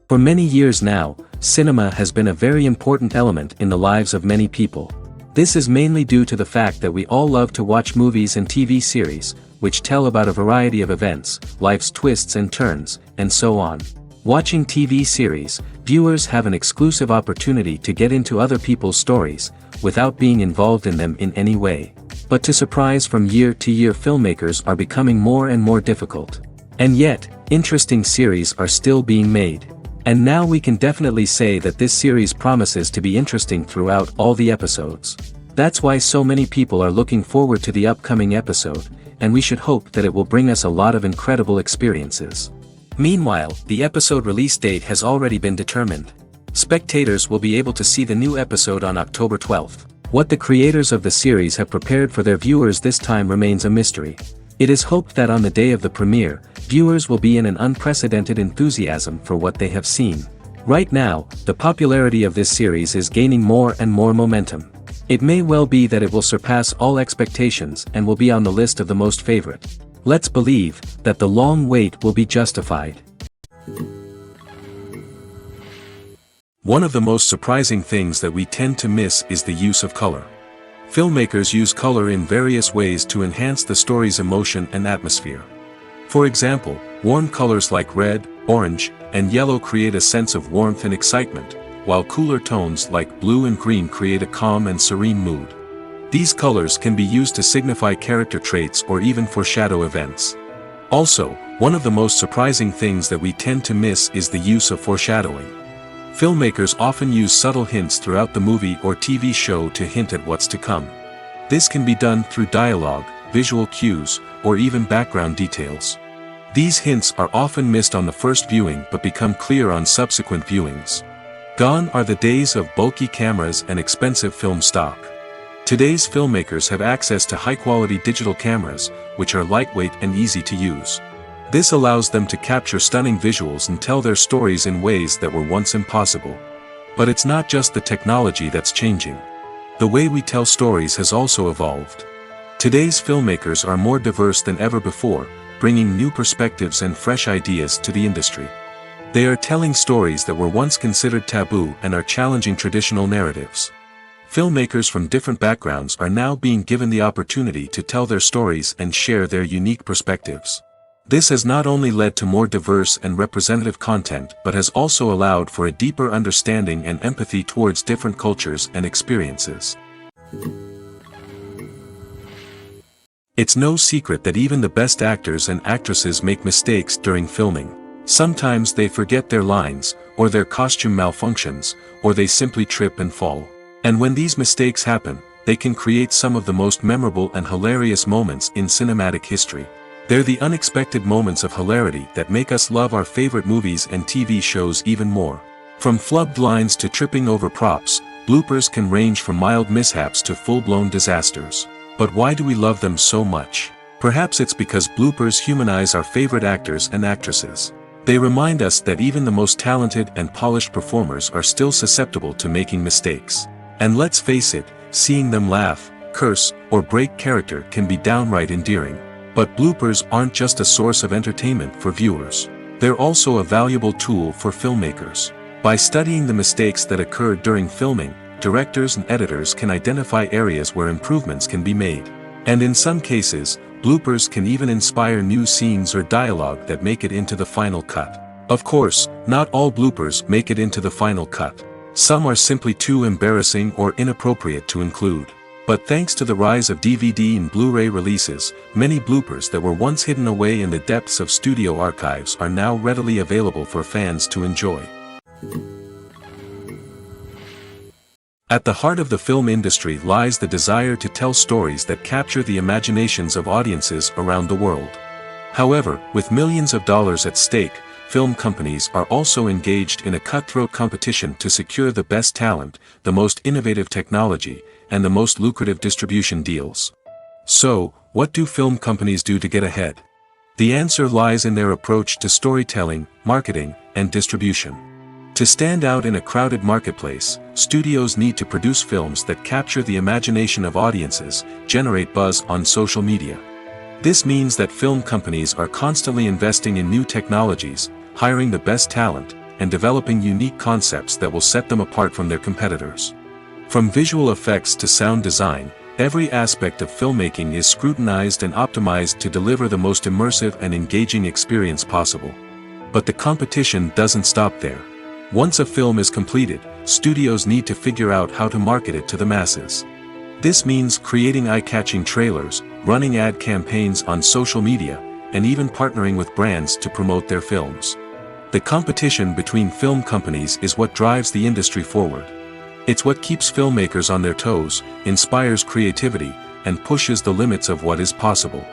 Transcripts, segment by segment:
For many years now, cinema has been a very important element in the lives of many people. This is mainly due to the fact that we all love to watch movies and TV series, which tell about a variety of events, life's twists and turns, and so on. Watching TV series, viewers have an exclusive opportunity to get into other people's stories, without being involved in them in any way. But to surprise from year to year, filmmakers are becoming more and more difficult. And yet, interesting series are still being made. And now we can definitely say that this series promises to be interesting throughout all the episodes. That's why so many people are looking forward to the upcoming episode, and we should hope that it will bring us a lot of incredible experiences. Meanwhile, the episode release date has already been determined. Spectators will be able to see the new episode on October 12th. What the creators of the series have prepared for their viewers this time remains a mystery. It is hoped that on the day of the premiere, viewers will be in an unprecedented enthusiasm for what they have seen. Right now, the popularity of this series is gaining more and more momentum. It may well be that it will surpass all expectations and will be on the list of the most favorite. Let's believe that the long wait will be justified. One of the most surprising things that we tend to miss is the use of color. Filmmakers use color in various ways to enhance the story's emotion and atmosphere. For example, warm colors like red, orange, and yellow create a sense of warmth and excitement, while cooler tones like blue and green create a calm and serene mood. These colors can be used to signify character traits or even foreshadow events. Also, one of the most surprising things that we tend to miss is the use of foreshadowing. Filmmakers often use subtle hints throughout the movie or TV show to hint at what's to come. This can be done through dialogue, visual cues, or even background details. These hints are often missed on the first viewing but become clear on subsequent viewings. Gone are the days of bulky cameras and expensive film stock. Today's filmmakers have access to high-quality digital cameras, which are lightweight and easy to use. This allows them to capture stunning visuals and tell their stories in ways that were once impossible. But it's not just the technology that's changing. The way we tell stories has also evolved. Today's filmmakers are more diverse than ever before, bringing new perspectives and fresh ideas to the industry. They are telling stories that were once considered taboo and are challenging traditional narratives. Filmmakers from different backgrounds are now being given the opportunity to tell their stories and share their unique perspectives. This has not only led to more diverse and representative content but has also allowed for a deeper understanding and empathy towards different cultures and experiences. It's no secret that even the best actors and actresses make mistakes during filming. Sometimes they forget their lines, or their costume malfunctions, or they simply trip and fall. And when these mistakes happen, they can create some of the most memorable and hilarious moments in cinematic history. They're the unexpected moments of hilarity that make us love our favorite movies and TV shows even more. From flubbed lines to tripping over props, bloopers can range from mild mishaps to full-blown disasters. But why do we love them so much? Perhaps it's because bloopers humanize our favorite actors and actresses. They remind us that even the most talented and polished performers are still susceptible to making mistakes. And let's face it, seeing them laugh, curse, or break character can be downright endearing. But bloopers aren't just a source of entertainment for viewers. They're also a valuable tool for filmmakers. By studying the mistakes that occurred during filming, directors and editors can identify areas where improvements can be made. And in some cases, bloopers can even inspire new scenes or dialogue that make it into the final cut. Of course, not all bloopers make it into the final cut. Some are simply too embarrassing or inappropriate to include. But thanks to the rise of DVD and Blu-ray releases, many bloopers that were once hidden away in the depths of studio archives are now readily available for fans to enjoy. At the heart of the film industry lies the desire to tell stories that capture the imaginations of audiences around the world. However, with millions of dollars at stake, film companies are also engaged in a cutthroat competition to secure the best talent, the most innovative technology, and the most lucrative distribution deals. So, what do film companies do to get ahead? The answer lies in their approach to storytelling, marketing, and distribution. To stand out in a crowded marketplace, studios need to produce films that capture the imagination of audiences, generate buzz on social media. This means that film companies are constantly investing in new technologies, hiring the best talent, and developing unique concepts that will set them apart from their competitors. From visual effects to sound design, every aspect of filmmaking is scrutinized and optimized to deliver the most immersive and engaging experience possible. But the competition doesn't stop there. Once a film is completed, studios need to figure out how to market it to the masses. This means creating eye-catching trailers, running ad campaigns on social media, and even partnering with brands to promote their films. The competition between film companies is what drives the industry forward. It's what keeps filmmakers on their toes, inspires creativity, and pushes the limits of what is possible.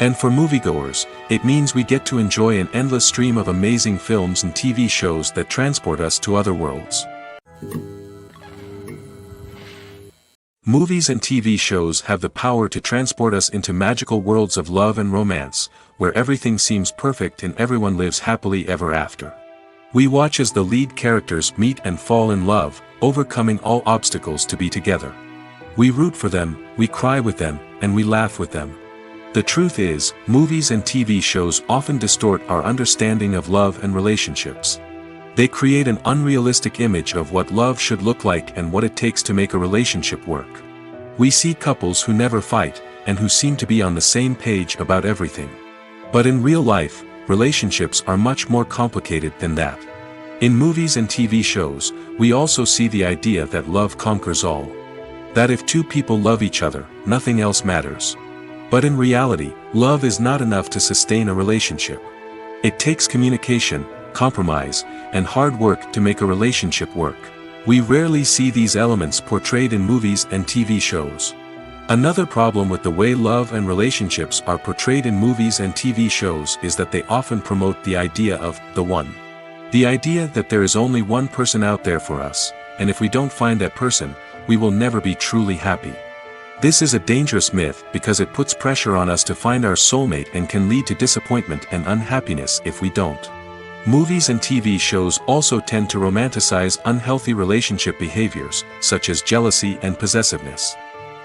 And for moviegoers, it means we get to enjoy an endless stream of amazing films and TV shows that transport us to other worlds. Movies and TV shows have the power to transport us into magical worlds of love and romance, where everything seems perfect and everyone lives happily ever after. We watch as the lead characters meet and fall in love, overcoming all obstacles to be together. We root for them, we cry with them, and we laugh with them. The truth is, movies and TV shows often distort our understanding of love and relationships. They create an unrealistic image of what love should look like and what it takes to make a relationship work. We see couples who never fight, and who seem to be on the same page about everything. But in real life, relationships are much more complicated than that. In movies and TV shows, we also see the idea that love conquers all. That if two people love each other, nothing else matters. But in reality, love is not enough to sustain a relationship. It takes communication, compromise, and hard work to make a relationship work. We rarely see these elements portrayed in movies and TV shows. Another problem with the way love and relationships are portrayed in movies and TV shows is that they often promote the idea of the one. The idea that there is only one person out there for us, and if we don't find that person, we will never be truly happy. This is a dangerous myth because it puts pressure on us to find our soulmate and can lead to disappointment and unhappiness if we don't. Movies and TV shows also tend to romanticize unhealthy relationship behaviors, such as jealousy and possessiveness.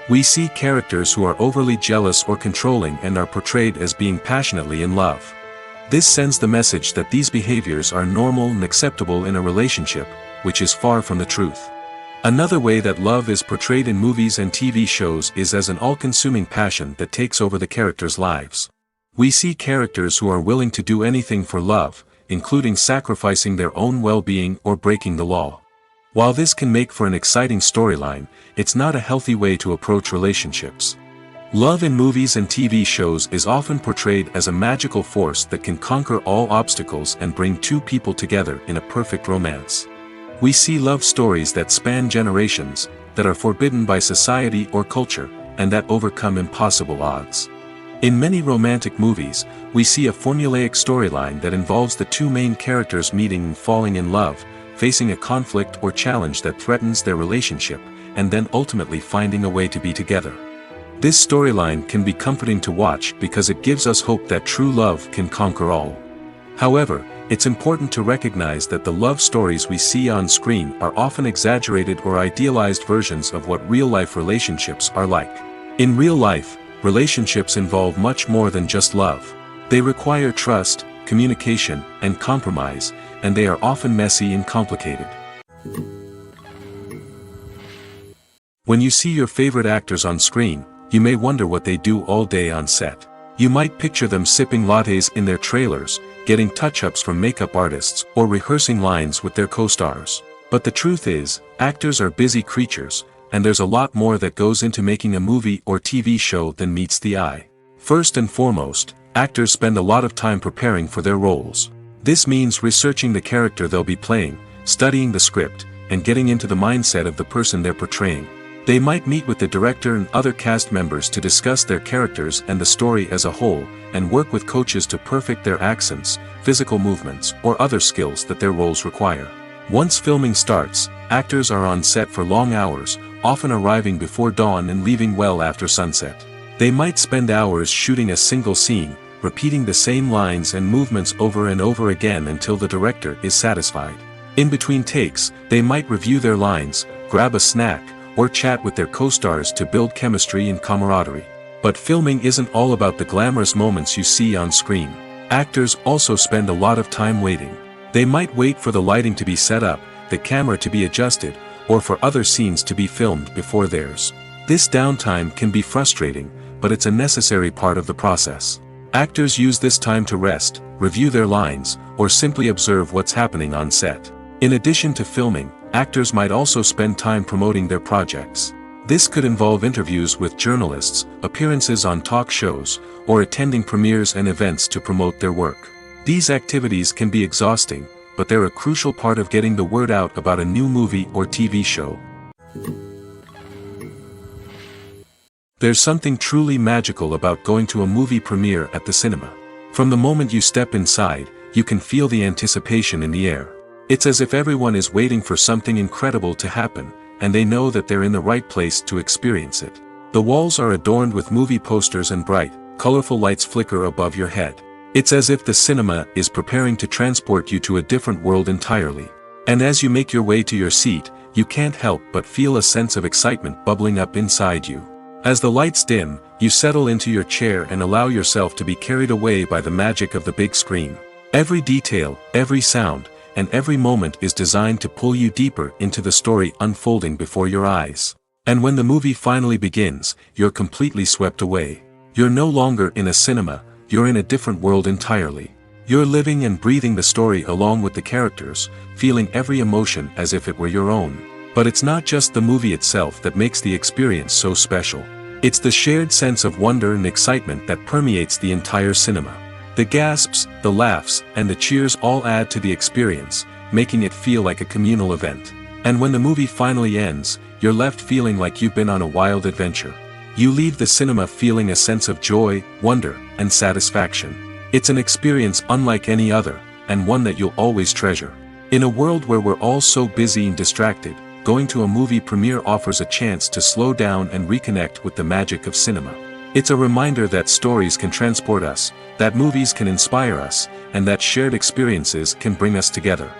We see characters who are overly jealous or controlling and are portrayed as being passionately in love. This sends the message that these behaviors are normal and acceptable in a relationship, which is far from the truth. Another way that love is portrayed in movies and TV shows is as an all-consuming passion that takes over the characters' lives. We see characters who are willing to do anything for love, including sacrificing their own well-being or breaking the law. While this can make for an exciting storyline, it's not a healthy way to approach relationships. Love in movies and TV shows is often portrayed as a magical force that can conquer all obstacles and bring two people together in a perfect romance. We see love stories that span generations, that are forbidden by society or culture, and that overcome impossible odds. In many romantic movies, we see a formulaic storyline that involves the two main characters meeting and falling in love, facing a conflict or challenge that threatens their relationship, and then ultimately finding a way to be together. This storyline can be comforting to watch because it gives us hope that true love can conquer all. However, it's important to recognize that the love stories we see on screen are often exaggerated or idealized versions of what real-life relationships are like. In real life, relationships involve much more than just love. They require trust, communication, and compromise, and they are often messy and complicated. When you see your favorite actors on screen, you may wonder what they do all day on set. You might picture them sipping lattes in their trailers, getting touch-ups from makeup artists, or rehearsing lines with their co-stars. But the truth is, actors are busy creatures, and there's a lot more that goes into making a movie or TV show than meets the eye. First and foremost, actors spend a lot of time preparing for their roles. This means researching the character they'll be playing, studying the script, and getting into the mindset of the person they're portraying. They might meet with the director and other cast members to discuss their characters and the story as a whole, and work with coaches to perfect their accents, physical movements, or other skills that their roles require. Once filming starts, actors are on set for long hours, often arriving before dawn and leaving well after sunset. They might spend hours shooting a single scene, repeating the same lines and movements over and over again until the director is satisfied. In between takes, they might review their lines, grab a snack, or chat with their co-stars to build chemistry and camaraderie. But filming isn't all about the glamorous moments you see on screen. Actors also spend a lot of time waiting. They might wait for the lighting to be set up, the camera to be adjusted, or for other scenes to be filmed before theirs. This downtime can be frustrating, but it's a necessary part of the process. Actors use this time to rest, review their lines, or simply observe what's happening on set. In addition to filming, actors might also spend time promoting their projects. This could involve interviews with journalists, appearances on talk shows, or attending premieres and events to promote their work. These activities can be exhausting, but they're a crucial part of getting the word out about a new movie or TV show. There's something truly magical about going to a movie premiere at the cinema. From the moment you step inside, you can feel the anticipation in the air. It's as if everyone is waiting for something incredible to happen, and they know that they're in the right place to experience it. The walls are adorned with movie posters and bright, colorful lights flicker above your head. It's as if the cinema is preparing to transport you to a different world entirely. And as you make your way to your seat, you can't help but feel a sense of excitement bubbling up inside you. As the lights dim, you settle into your chair and allow yourself to be carried away by the magic of the big screen. Every detail, every sound, and every moment is designed to pull you deeper into the story unfolding before your eyes. And when the movie finally begins, you're completely swept away. You're no longer in a cinema, you're in a different world entirely. You're living and breathing the story along with the characters, feeling every emotion as if it were your own. But it's not just the movie itself that makes the experience so special. It's the shared sense of wonder and excitement that permeates the entire cinema. The gasps, the laughs, and the cheers all add to the experience, making it feel like a communal event. And when the movie finally ends, you're left feeling like you've been on a wild adventure. You leave the cinema feeling a sense of joy, wonder, and satisfaction. It's an experience unlike any other, and one that you'll always treasure. In a world where we're all so busy and distracted, going to a movie premiere offers a chance to slow down and reconnect with the magic of cinema. It's a reminder that stories can transport us, that movies can inspire us, and that shared experiences can bring us together.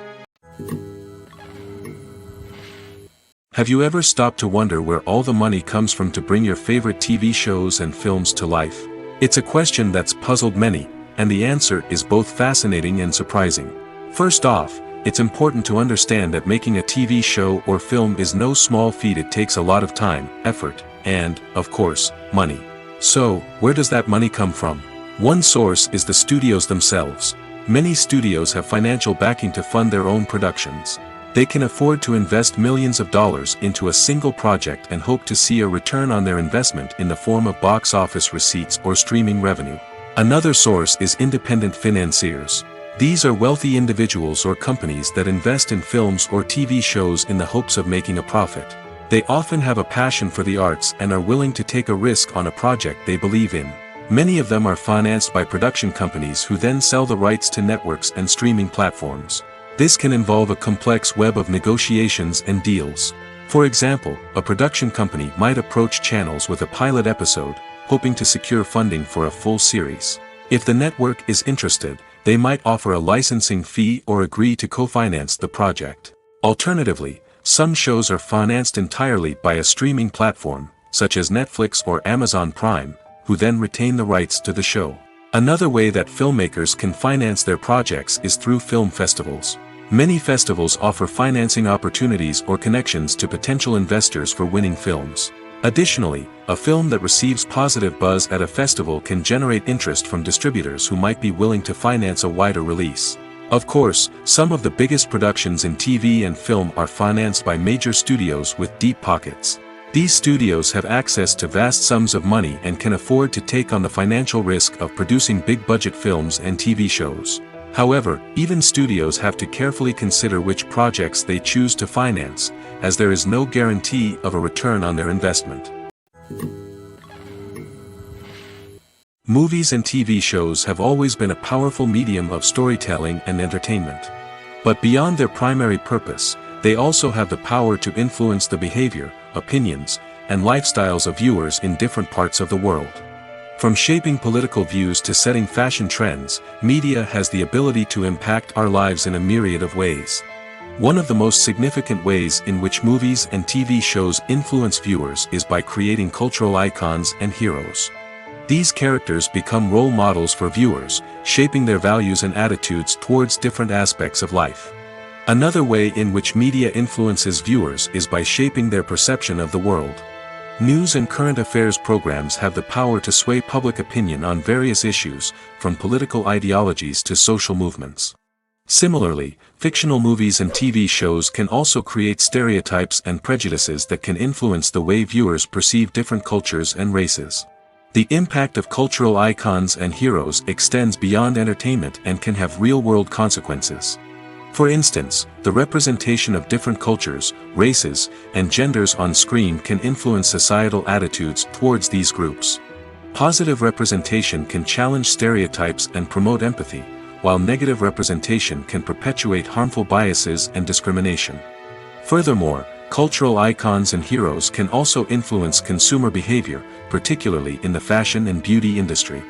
Have you ever stopped to wonder where all the money comes from to bring your favorite TV shows and films to life? It's a question that's puzzled many, and the answer is both fascinating and surprising. First off, it's important to understand that making a TV show or film is no small feat. It takes a lot of time, effort, and, of course, money. So, where does that money come from? One source is the studios themselves. Many studios have financial backing to fund their own productions. They can afford to invest millions of dollars into a single project and hope to see a return on their investment in the form of box office receipts or streaming revenue. Another source is independent financiers. These are wealthy individuals or companies that invest in films or TV shows in the hopes of making a profit. They often have a passion for the arts and are willing to take a risk on a project they believe in. Many of them are financed by production companies who then sell the rights to networks and streaming platforms. This can involve a complex web of negotiations and deals. For example, a production company might approach channels with a pilot episode, hoping to secure funding for a full series. If the network is interested, they might offer a licensing fee or agree to co-finance the project. Alternatively, some shows are financed entirely by a streaming platform, such as Netflix or Amazon Prime, who then retain the rights to the show. Another way that filmmakers can finance their projects is through film festivals. Many festivals offer financing opportunities or connections to potential investors for winning films. Additionally, a film that receives positive buzz at a festival can generate interest from distributors who might be willing to finance a wider release. Of course, some of the biggest productions in TV and film are financed by major studios with deep pockets. These studios have access to vast sums of money and can afford to take on the financial risk of producing big-budget films and TV shows. However, even studios have to carefully consider which projects they choose to finance, as there is no guarantee of a return on their investment. Movies and TV shows have always been a powerful medium of storytelling and entertainment. But beyond their primary purpose, they also have the power to influence the behavior, opinions, and lifestyles of viewers in different parts of the world. From shaping political views to setting fashion trends, media has the ability to impact our lives in a myriad of ways. One of the most significant ways in which movies and TV shows influence viewers is by creating cultural icons and heroes. These characters become role models for viewers, shaping their values and attitudes towards different aspects of life. Another way in which media influences viewers is by shaping their perception of the world. News and current affairs programs have the power to sway public opinion on various issues, from political ideologies to social movements. Similarly, fictional movies and TV shows can also create stereotypes and prejudices that can influence the way viewers perceive different cultures and races. The impact of cultural icons and heroes extends beyond entertainment and can have real-world consequences. For instance, the representation of different cultures, races, and genders on screen can influence societal attitudes towards these groups. Positive representation can challenge stereotypes and promote empathy, while negative representation can perpetuate harmful biases and discrimination. Furthermore, cultural icons and heroes can also influence consumer behavior, particularly in the fashion and beauty industry.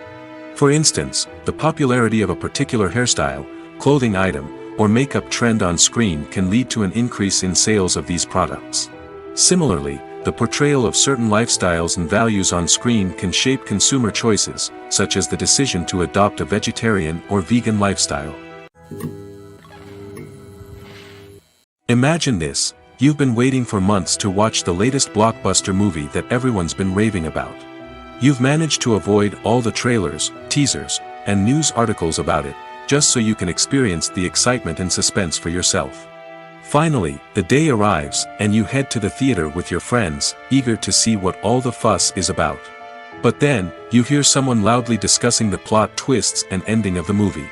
For instance, the popularity of a particular hairstyle, clothing item, or makeup trend on screen can lead to an increase in sales of these products. Similarly, the portrayal of certain lifestyles and values on screen can shape consumer choices, such as the decision to adopt a vegetarian or vegan lifestyle. Imagine this: you've been waiting for months to watch the latest blockbuster movie that everyone's been raving about. You've managed to avoid all the trailers, teasers, and news articles about it, just so you can experience the excitement and suspense for yourself. Finally, the day arrives, and you head to the theater with your friends, eager to see what all the fuss is about. But then, you hear someone loudly discussing the plot twists and ending of the movie.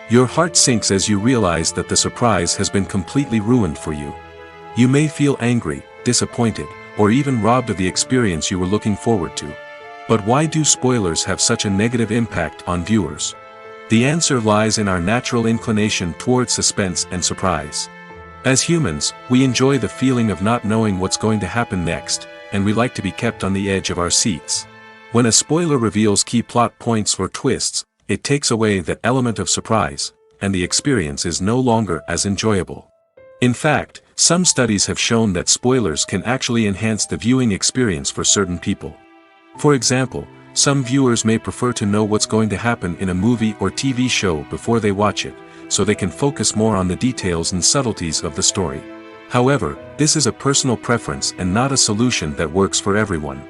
Your heart sinks as you realize that the surprise has been completely ruined for you. You may feel angry, disappointed, or even robbed of the experience you were looking forward to. But why do spoilers have such a negative impact on viewers? The answer lies in our natural inclination toward suspense and surprise. As humans, we enjoy the feeling of not knowing what's going to happen next, and we like to be kept on the edge of our seats. When a spoiler reveals key plot points or twists, it takes away that element of surprise, and the experience is no longer as enjoyable. In fact, some studies have shown that spoilers can actually enhance the viewing experience for certain people. For example, some viewers may prefer to know what's going to happen in a movie or TV show before they watch it, so they can focus more on the details and subtleties of the story. However, this is a personal preference and not a solution that works for everyone.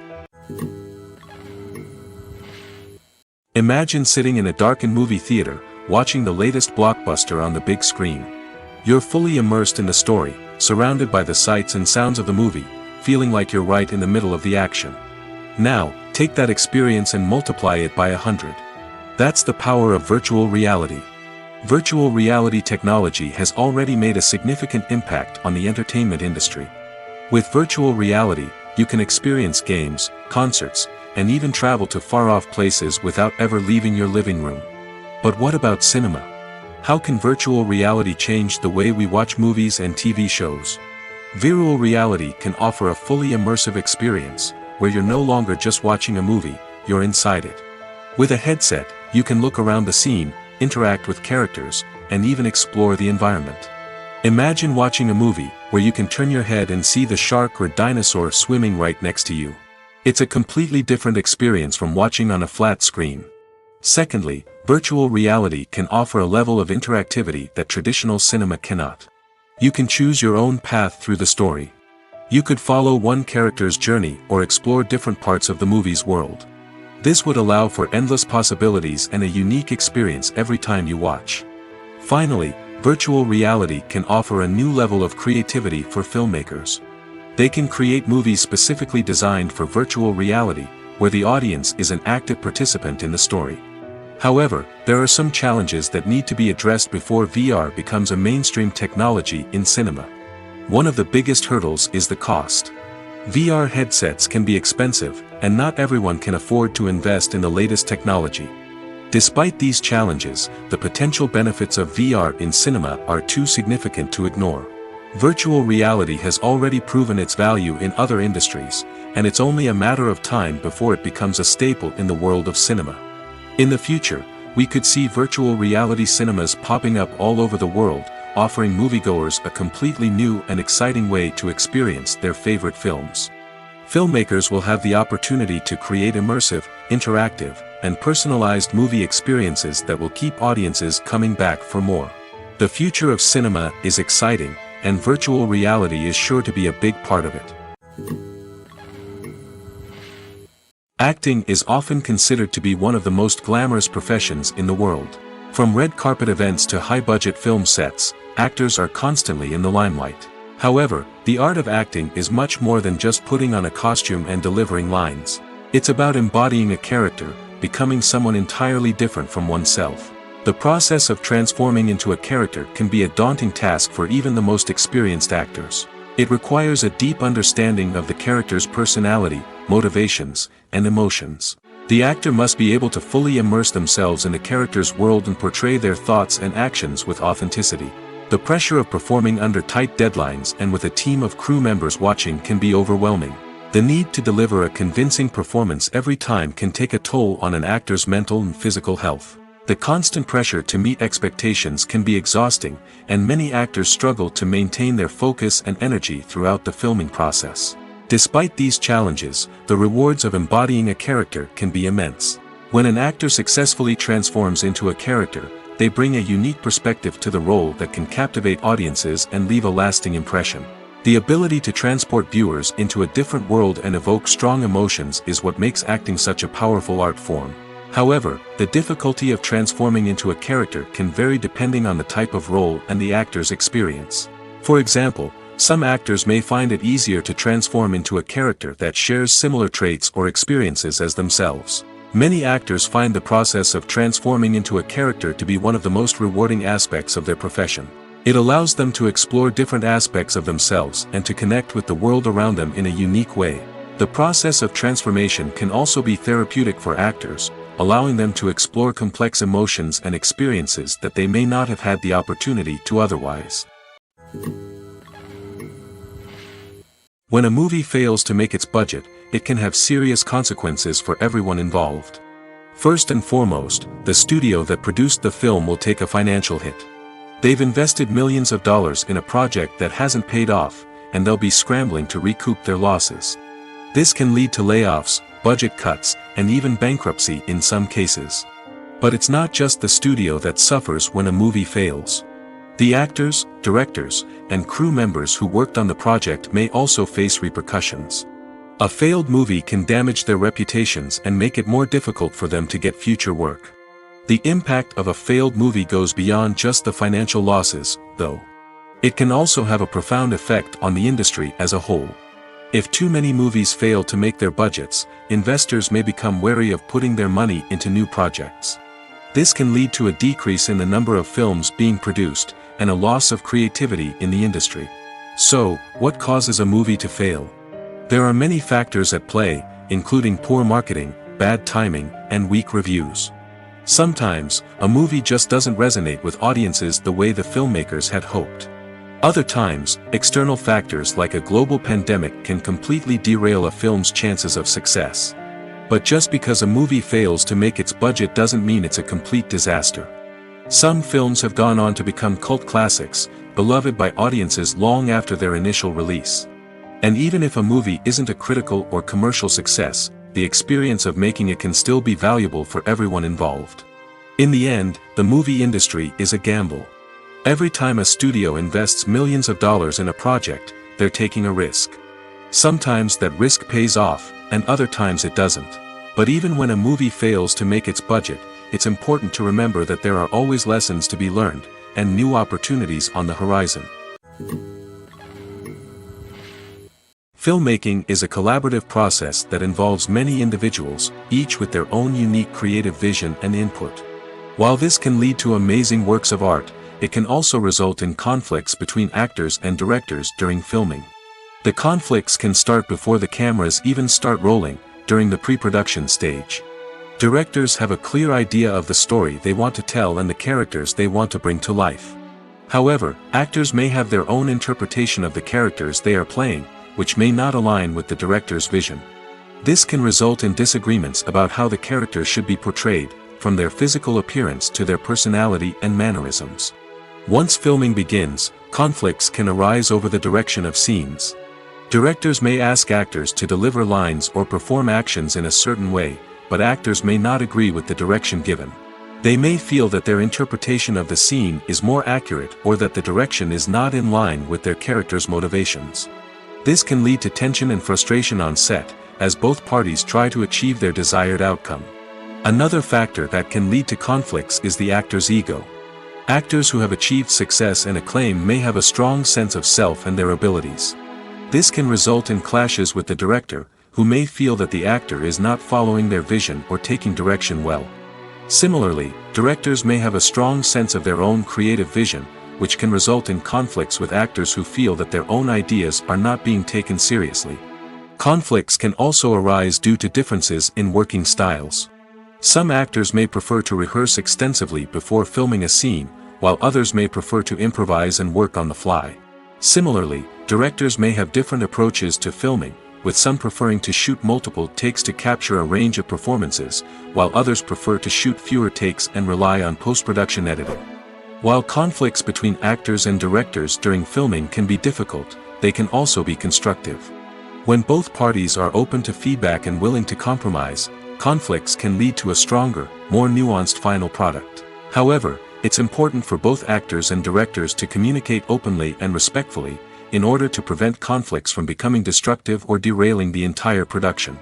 Imagine sitting in a darkened movie theater, watching the latest blockbuster on the big screen. You're fully immersed in the story, surrounded by the sights and sounds of the movie, feeling like you're right in the middle of the action. Now, take that experience and multiply it by 100. That's the power of virtual reality. Virtual reality technology has already made a significant impact on the entertainment industry. With virtual reality, you can experience games, concerts, and even travel to far-off places without ever leaving your living room. But what about cinema? How can virtual reality change the way we watch movies and TV shows? Virtual reality can offer a fully immersive experience, where you're no longer just watching a movie, you're inside it. With a headset, you can look around the scene, interact with characters, and even explore the environment. Imagine watching a movie where you can turn your head and see the shark or dinosaur swimming right next to you. It's a completely different experience from watching on a flat screen. Secondly, virtual reality can offer a level of interactivity that traditional cinema cannot. You can choose your own path through the story. You could follow one character's journey or explore different parts of the movie's world. This would allow for endless possibilities and a unique experience every time you watch. Finally, virtual reality can offer a new level of creativity for filmmakers. They can create movies specifically designed for virtual reality, where the audience is an active participant in the story. However, there are some challenges that need to be addressed before VR becomes a mainstream technology in cinema. One of the biggest hurdles is the cost. VR headsets can be expensive, and not everyone can afford to invest in the latest technology. Despite these challenges, the potential benefits of VR in cinema are too significant to ignore. Virtual reality has already proven its value in other industries, and it's only a matter of time before it becomes a staple in the world of cinema. In the future, we could see virtual reality cinemas popping up all over the world, offering moviegoers a completely new and exciting way to experience their favorite films. Filmmakers will have the opportunity to create immersive, interactive, and personalized movie experiences that will keep audiences coming back for more. The future of cinema is exciting, and virtual reality is sure to be a big part of it. Acting is often considered to be one of the most glamorous professions in the world. From red carpet events to high-budget film sets, actors are constantly in the limelight. However, the art of acting is much more than just putting on a costume and delivering lines. It's about embodying a character, becoming someone entirely different from oneself. The process of transforming into a character can be a daunting task for even the most experienced actors. It requires a deep understanding of the character's personality, motivations, and emotions. The actor must be able to fully immerse themselves in the character's world and portray their thoughts and actions with authenticity. The pressure of performing under tight deadlines and with a team of crew members watching can be overwhelming. The need to deliver a convincing performance every time can take a toll on an actor's mental and physical health. The constant pressure to meet expectations can be exhausting, and many actors struggle to maintain their focus and energy throughout the filming process. Despite these challenges, the rewards of embodying a character can be immense. When an actor successfully transforms into a character, they bring a unique perspective to the role that can captivate audiences and leave a lasting impression. The ability to transport viewers into a different world and evoke strong emotions is what makes acting such a powerful art form. However, the difficulty of transforming into a character can vary depending on the type of role and the actor's experience. For example, some actors may find it easier to transform into a character that shares similar traits or experiences as themselves. Many actors find the process of transforming into a character to be one of the most rewarding aspects of their profession. It allows them to explore different aspects of themselves and to connect with the world around them in a unique way. The process of transformation can also be therapeutic for actors, allowing them to explore complex emotions and experiences that they may not have had the opportunity to otherwise. When a movie fails to make its budget, it can have serious consequences for everyone involved. First and foremost, the studio that produced the film will take a financial hit. They've invested millions of dollars in a project that hasn't paid off, and they'll be scrambling to recoup their losses. This can lead to layoffs, budget cuts, and even bankruptcy in some cases. But it's not just the studio that suffers when a movie fails. The actors, directors, and crew members who worked on the project may also face repercussions. A failed movie can damage their reputations and make it more difficult for them to get future work. The impact of a failed movie goes beyond just the financial losses, though. It can also have a profound effect on the industry as a whole. If too many movies fail to make their budgets, investors may become wary of putting their money into new projects. This can lead to a decrease in the number of films being produced, and a loss of creativity in the industry. So, what causes a movie to fail? There are many factors at play, including poor marketing, bad timing, and weak reviews. Sometimes, a movie just doesn't resonate with audiences the way the filmmakers had hoped. Other times, external factors like a global pandemic can completely derail a film's chances of success. But just because a movie fails to make its budget doesn't mean it's a complete disaster. Some films have gone on to become cult classics, beloved by audiences long after their initial release. And even if a movie isn't a critical or commercial success, the experience of making it can still be valuable for everyone involved. In the end, the movie industry is a gamble. Every time a studio invests millions of dollars in a project, they're taking a risk. Sometimes that risk pays off, and other times it doesn't. But even when a movie fails to make its budget, it's important to remember that there are always lessons to be learned, and new opportunities on the horizon. Filmmaking is a collaborative process that involves many individuals, each with their own unique creative vision and input. While this can lead to amazing works of art, it can also result in conflicts between actors and directors during filming. The conflicts can start before the cameras even start rolling, during the pre-production stage. Directors have a clear idea of the story they want to tell and the characters they want to bring to life. However, actors may have their own interpretation of the characters they are playing, which may not align with the director's vision. This can result in disagreements about how the characters should be portrayed, from their physical appearance to their personality and mannerisms. Once filming begins, conflicts can arise over the direction of scenes. Directors may ask actors to deliver lines or perform actions in a certain way, but actors may not agree with the direction given. They may feel that their interpretation of the scene is more accurate or that the direction is not in line with their character's motivations. This can lead to tension and frustration on set, as both parties try to achieve their desired outcome. Another factor that can lead to conflicts is the actor's ego. Actors who have achieved success and acclaim may have a strong sense of self and their abilities. This can result in clashes with the director, who may feel that the actor is not following their vision or taking direction well. Similarly, directors may have a strong sense of their own creative vision, which can result in conflicts with actors who feel that their own ideas are not being taken seriously. Conflicts can also arise due to differences in working styles. Some actors may prefer to rehearse extensively before filming a scene, while others may prefer to improvise and work on the fly. Similarly, directors may have different approaches to filming, with some preferring to shoot multiple takes to capture a range of performances, while others prefer to shoot fewer takes and rely on post-production editing. While conflicts between actors and directors during filming can be difficult, they can also be constructive. When both parties are open to feedback and willing to compromise, conflicts can lead to a stronger, more nuanced final product. However, it's important for both actors and directors to communicate openly and respectfully, in order to prevent conflicts from becoming destructive or derailing the entire production.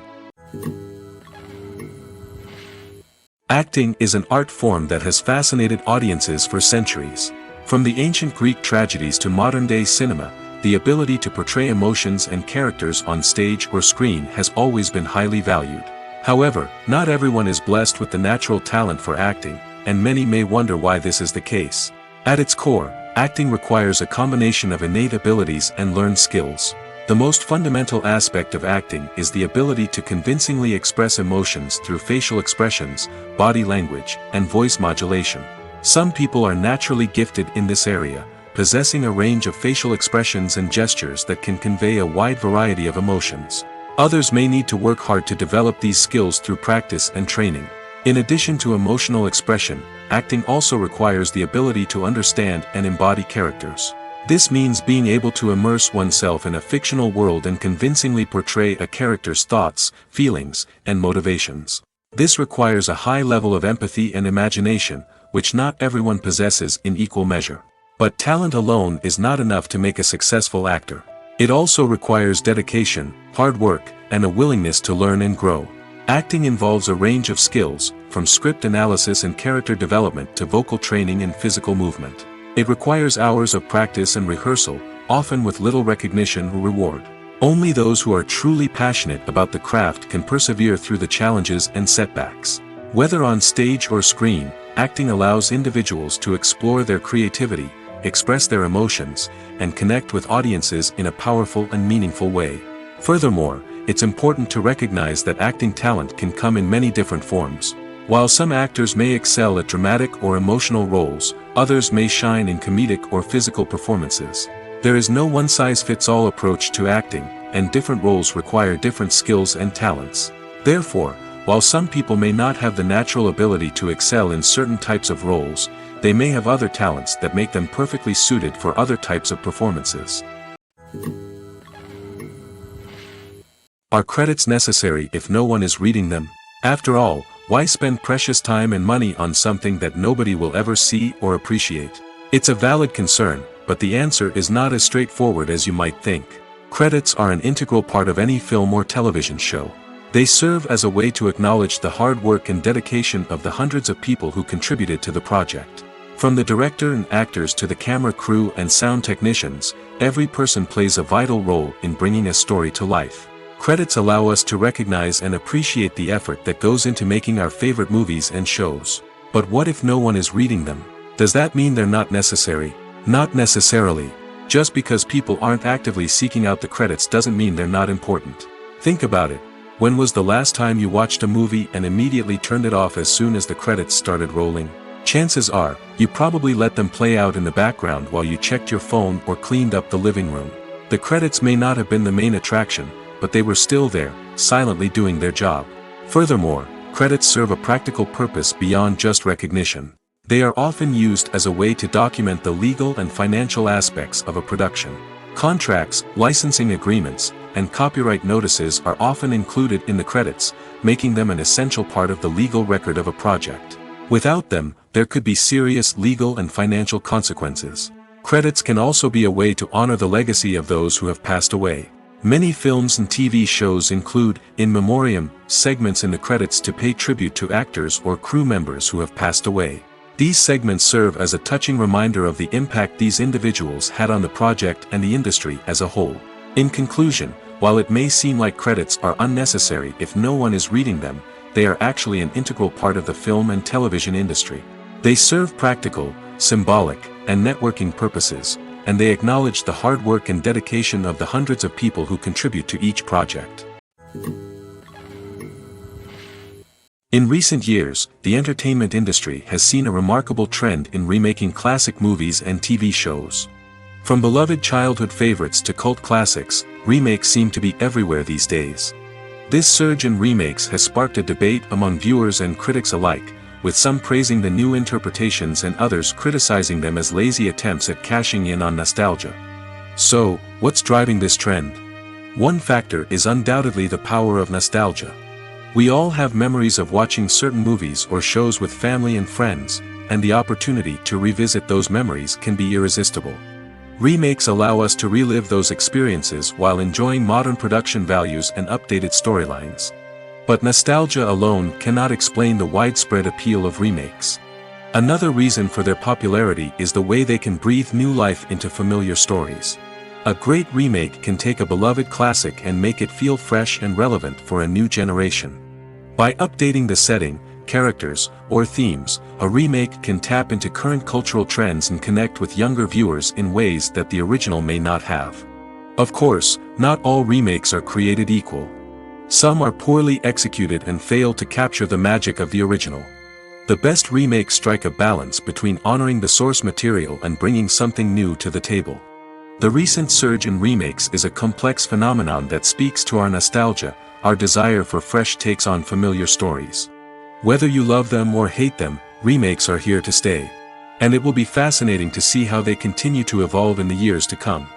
Acting is an art form that has fascinated audiences for centuries. From the ancient Greek tragedies to modern-day cinema, the ability to portray emotions and characters on stage or screen has always been highly valued. However, not everyone is blessed with the natural talent for acting, and many may wonder why this is the case. At its core, acting requires a combination of innate abilities and learned skills. The most fundamental aspect of acting is the ability to convincingly express emotions through facial expressions, body language, and voice modulation. Some people are naturally gifted in this area, possessing a range of facial expressions and gestures that can convey a wide variety of emotions. Others may need to work hard to develop these skills through practice and training. In addition to emotional expression, acting also requires the ability to understand and embody characters. This means being able to immerse oneself in a fictional world and convincingly portray a character's thoughts, feelings, and motivations. This requires a high level of empathy and imagination, which not everyone possesses in equal measure. But talent alone is not enough to make a successful actor. It also requires dedication, hard work, and a willingness to learn and grow. Acting involves a range of skills, from script analysis and character development to vocal training and physical movement. It requires hours of practice and rehearsal, often with little recognition or reward. Only those who are truly passionate about the craft can persevere through the challenges and setbacks. Whether on stage or screen, acting allows individuals to explore their creativity, express their emotions, and connect with audiences in a powerful and meaningful way. Furthermore, it's important to recognize that acting talent can come in many different forms. While some actors may excel at dramatic or emotional roles, others may shine in comedic or physical performances. There is no one-size-fits-all approach to acting, and different roles require different skills and talents. Therefore, while some people may not have the natural ability to excel in certain types of roles, they may have other talents that make them perfectly suited for other types of performances. Are credits necessary if no one is reading them? After all, why spend precious time and money on something that nobody will ever see or appreciate? It's a valid concern, but the answer is not as straightforward as you might think. Credits are an integral part of any film or television show. They serve as a way to acknowledge the hard work and dedication of the hundreds of people who contributed to the project. From the director and actors to the camera crew and sound technicians, every person plays a vital role in bringing a story to life. Credits allow us to recognize and appreciate the effort that goes into making our favorite movies and shows. But what if no one is reading them? Does that mean they're not necessary? Not necessarily. Just because people aren't actively seeking out the credits doesn't mean they're not important. Think about it. When was the last time you watched a movie and immediately turned it off as soon as the credits started rolling? Chances are, you probably let them play out in the background while you checked your phone or cleaned up the living room. The credits may not have been the main attraction, but they were still there, silently doing their job. Furthermore, credits serve a practical purpose beyond just recognition. They are often used as a way to document the legal and financial aspects of a production. Contracts, licensing agreements, and copyright notices are often included in the credits, making them an essential part of the legal record of a project. Without them, there could be serious legal and financial consequences. Credits can also be a way to honor the legacy of those who have passed away. Many films and TV shows include, in memoriam, segments in the credits to pay tribute to actors or crew members who have passed away. These segments serve as a touching reminder of the impact these individuals had on the project and the industry as a whole. In conclusion, while it may seem like credits are unnecessary if no one is reading them, they are actually an integral part of the film and television industry. They serve practical, symbolic, and networking purposes, and they acknowledge the hard work and dedication of the hundreds of people who contribute to each project. In recent years, the entertainment industry has seen a remarkable trend in remaking classic movies and TV shows. From beloved childhood favorites to cult classics, remakes seem to be everywhere these days. This surge in remakes has sparked a debate among viewers and critics alike, with some praising the new interpretations and others criticizing them as lazy attempts at cashing in on nostalgia. So, what's driving this trend? One factor is undoubtedly the power of nostalgia. We all have memories of watching certain movies or shows with family and friends, and the opportunity to revisit those memories can be irresistible. Remakes allow us to relive those experiences while enjoying modern production values and updated storylines. But nostalgia alone cannot explain the widespread appeal of remakes. Another reason for their popularity is the way they can breathe new life into familiar stories. A great remake can take a beloved classic and make it feel fresh and relevant for a new generation. By updating the setting, characters, or themes, a remake can tap into current cultural trends and connect with younger viewers in ways that the original may not have. Of course, not all remakes are created equal. Some are poorly executed and fail to capture the magic of the original. The best remakes strike a balance between honoring the source material and bringing something new to the table. The recent surge in remakes is a complex phenomenon that speaks to our nostalgia, our desire for fresh takes on familiar stories. Whether you love them or hate them, remakes are here to stay. And it will be fascinating to see how they continue to evolve in the years to come.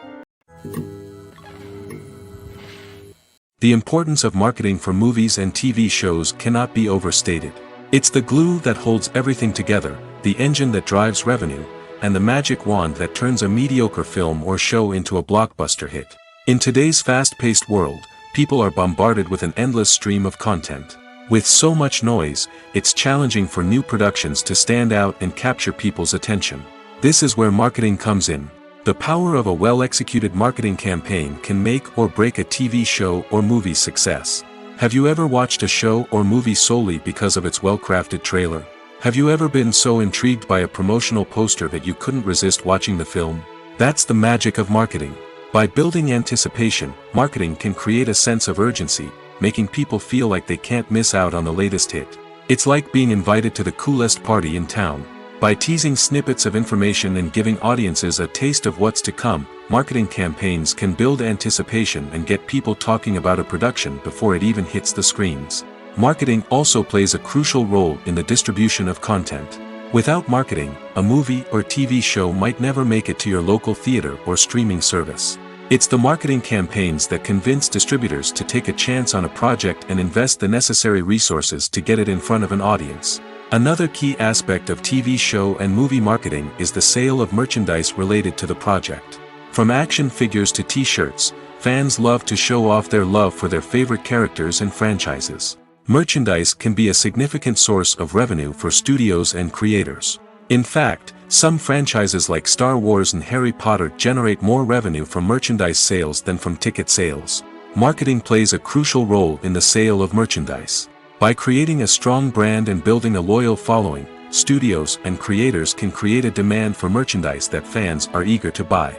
The importance of marketing for movies and TV shows cannot be overstated. It's the glue that holds everything together, the engine that drives revenue, and the magic wand that turns a mediocre film or show into a blockbuster hit. In today's fast-paced world, people are bombarded with an endless stream of content. With so much noise, it's challenging for new productions to stand out and capture people's attention. This is where marketing comes in. The power of a well-executed marketing campaign can make or break a TV show or movie's success. Have you ever watched a show or movie solely because of its well-crafted trailer? Have you ever been so intrigued by a promotional poster that you couldn't resist watching the film? That's the magic of marketing. By building anticipation, marketing can create a sense of urgency, making people feel like they can't miss out on the latest hit. It's like being invited to the coolest party in town. By teasing snippets of information and giving audiences a taste of what's to come, marketing campaigns can build anticipation and get people talking about a production before it even hits the screens. Marketing also plays a crucial role in the distribution of content. Without marketing, a movie or TV show might never make it to your local theater or streaming service. It's the marketing campaigns that convince distributors to take a chance on a project and invest the necessary resources to get it in front of an audience. Another key aspect of TV show and movie marketing is the sale of merchandise related to the project. From action figures to t-shirts, fans love to show off their love for their favorite characters and franchises. Merchandise can be a significant source of revenue for studios and creators. In fact, some franchises like Star Wars and Harry Potter generate more revenue from merchandise sales than from ticket sales. Marketing plays a crucial role in the sale of merchandise. By creating a strong brand and building a loyal following, studios and creators can create a demand for merchandise that fans are eager to buy.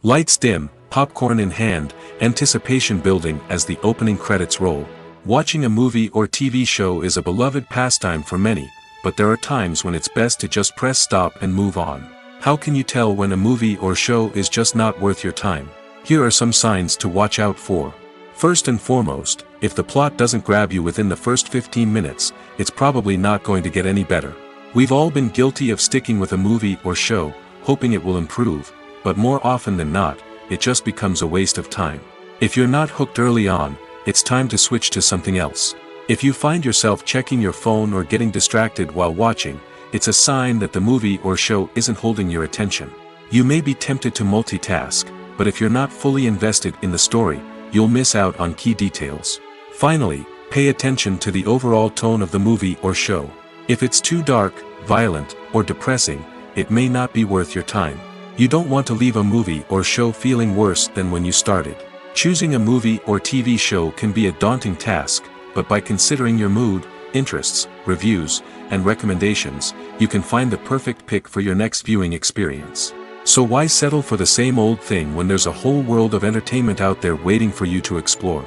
Lights dim, popcorn in hand, anticipation building as the opening credits roll. Watching a movie or TV show is a beloved pastime for many, but there are times when it's best to just press stop and move on. How can you tell when a movie or show is just not worth your time? Here are some signs to watch out for. First and foremost, if the plot doesn't grab you within the first 15 minutes, it's probably not going to get any better. We've all been guilty of sticking with a movie or show, hoping it will improve, but more often than not, it just becomes a waste of time. If you're not hooked early on, it's time to switch to something else. If you find yourself checking your phone or getting distracted while watching, it's a sign that the movie or show isn't holding your attention. You may be tempted to multitask, but if you're not fully invested in the story, you'll miss out on key details. Finally, pay attention to the overall tone of the movie or show. If it's too dark, violent, or depressing, it may not be worth your time. You don't want to leave a movie or show feeling worse than when you started. Choosing a movie or TV show can be a daunting task, but by considering your mood, interests, reviews, and recommendations, you can find the perfect pick for your next viewing experience. So why settle for the same old thing when there's a whole world of entertainment out there waiting for you to explore?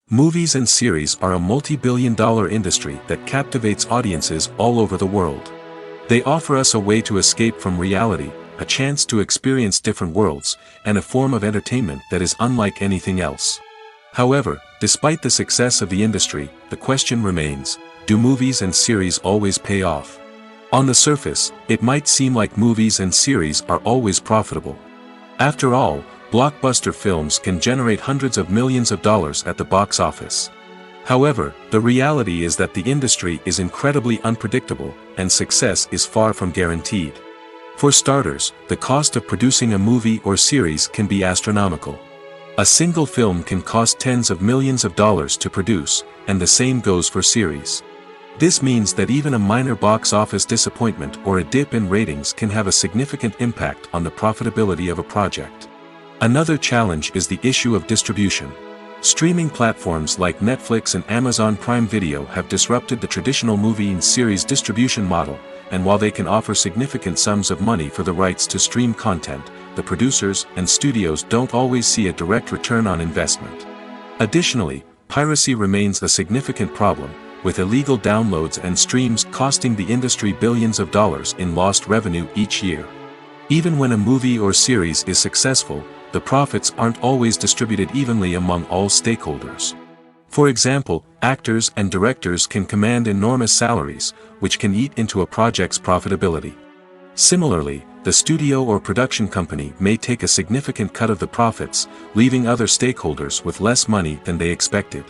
Movies and series are a multi-billion-dollar industry that captivates audiences all over the world. They offer us a way to escape from reality, a chance to experience different worlds, and a form of entertainment that is unlike anything else. However, despite the success of the industry, the question remains, do movies and series always pay off? On the surface, it might seem like movies and series are always profitable. After all, blockbuster films can generate hundreds of millions of dollars at the box office. However, the reality is that the industry is incredibly unpredictable, and success is far from guaranteed. For starters, the cost of producing a movie or series can be astronomical. A single film can cost tens of millions of dollars to produce, and the same goes for series. This means that even a minor box office disappointment or a dip in ratings can have a significant impact on the profitability of a project. Another challenge is the issue of distribution. Streaming platforms like Netflix and Amazon Prime Video have disrupted the traditional movie and series distribution model, and while they can offer significant sums of money for the rights to stream content, the producers and studios don't always see a direct return on investment. Additionally, piracy remains a significant problem, with illegal downloads and streams costing the industry billions of dollars in lost revenue each year. Even when a movie or series is successful, the profits aren't always distributed evenly among all stakeholders. For example, actors and directors can command enormous salaries, which can eat into a project's profitability. Similarly, the studio or production company may take a significant cut of the profits, leaving other stakeholders with less money than they expected.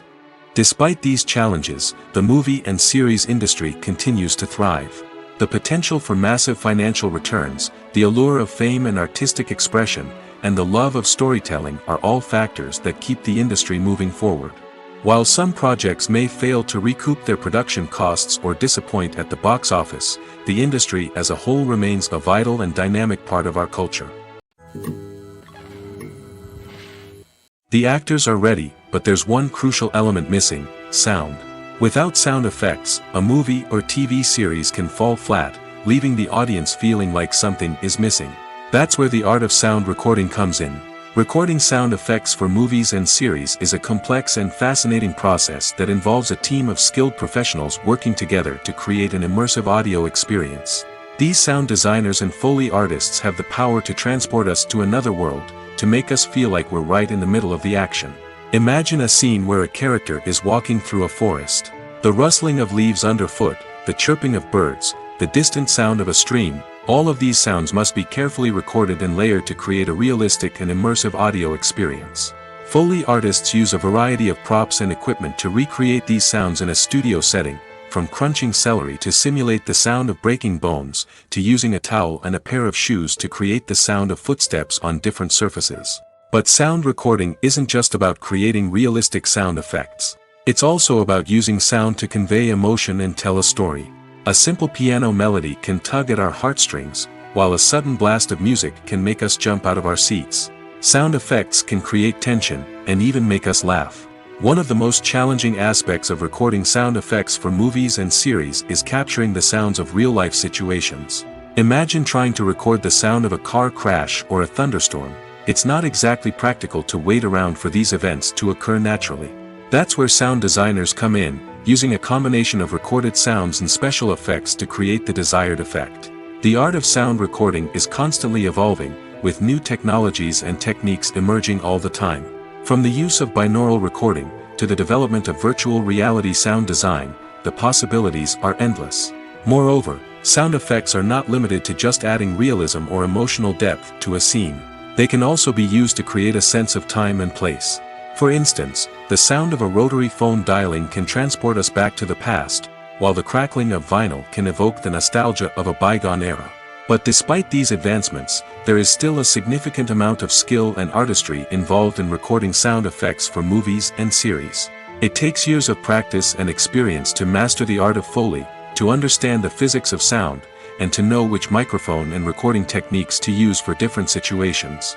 Despite these challenges, the movie and series industry continues to thrive. The potential for massive financial returns, the allure of fame and artistic expression, and the love of storytelling are all factors that keep the industry moving forward. While some projects may fail to recoup their production costs or disappoint at the box office, the industry as a whole remains a vital and dynamic part of our culture. The actors are ready, but there's one crucial element missing: sound. Without sound effects, a movie or TV series can fall flat, leaving the audience feeling like something is missing. That's where the art of sound recording comes in. Recording sound effects for movies and series is a complex and fascinating process that involves a team of skilled professionals working together to create an immersive audio experience. These sound designers and Foley artists have the power to transport us to another world, to make us feel like we're right in the middle of the action. Imagine a scene where a character is walking through a forest. The rustling of leaves underfoot, the chirping of birds, the distant sound of a stream, all of these sounds must be carefully recorded and layered to create a realistic and immersive audio experience. Foley artists use a variety of props and equipment to recreate these sounds in a studio setting, from crunching celery to simulate the sound of breaking bones, to using a towel and a pair of shoes to create the sound of footsteps on different surfaces. But sound recording isn't just about creating realistic sound effects. It's also about using sound to convey emotion and tell a story. A simple piano melody can tug at our heartstrings, while a sudden blast of music can make us jump out of our seats. Sound effects can create tension, and even make us laugh. One of the most challenging aspects of recording sound effects for movies and series is capturing the sounds of real-life situations. Imagine trying to record the sound of a car crash or a thunderstorm. It's not exactly practical to wait around for these events to occur naturally. That's where sound designers come in, using a combination of recorded sounds and special effects to create the desired effect. The art of sound recording is constantly evolving, with new technologies and techniques emerging all the time. From the use of binaural recording, to the development of virtual reality sound design, the possibilities are endless. Moreover, Sound effects are not limited to just adding realism or emotional depth to a scene. They can also be used to create a sense of time and place. For instance, the sound of a rotary phone dialing can transport us back to the past, while the crackling of vinyl can evoke the nostalgia of a bygone era. But despite these advancements, there is still a significant amount of skill and artistry involved in recording sound effects for movies and series. It takes years of practice and experience to master the art of Foley, to understand the physics of sound, and to know which microphone and recording techniques to use for different situations.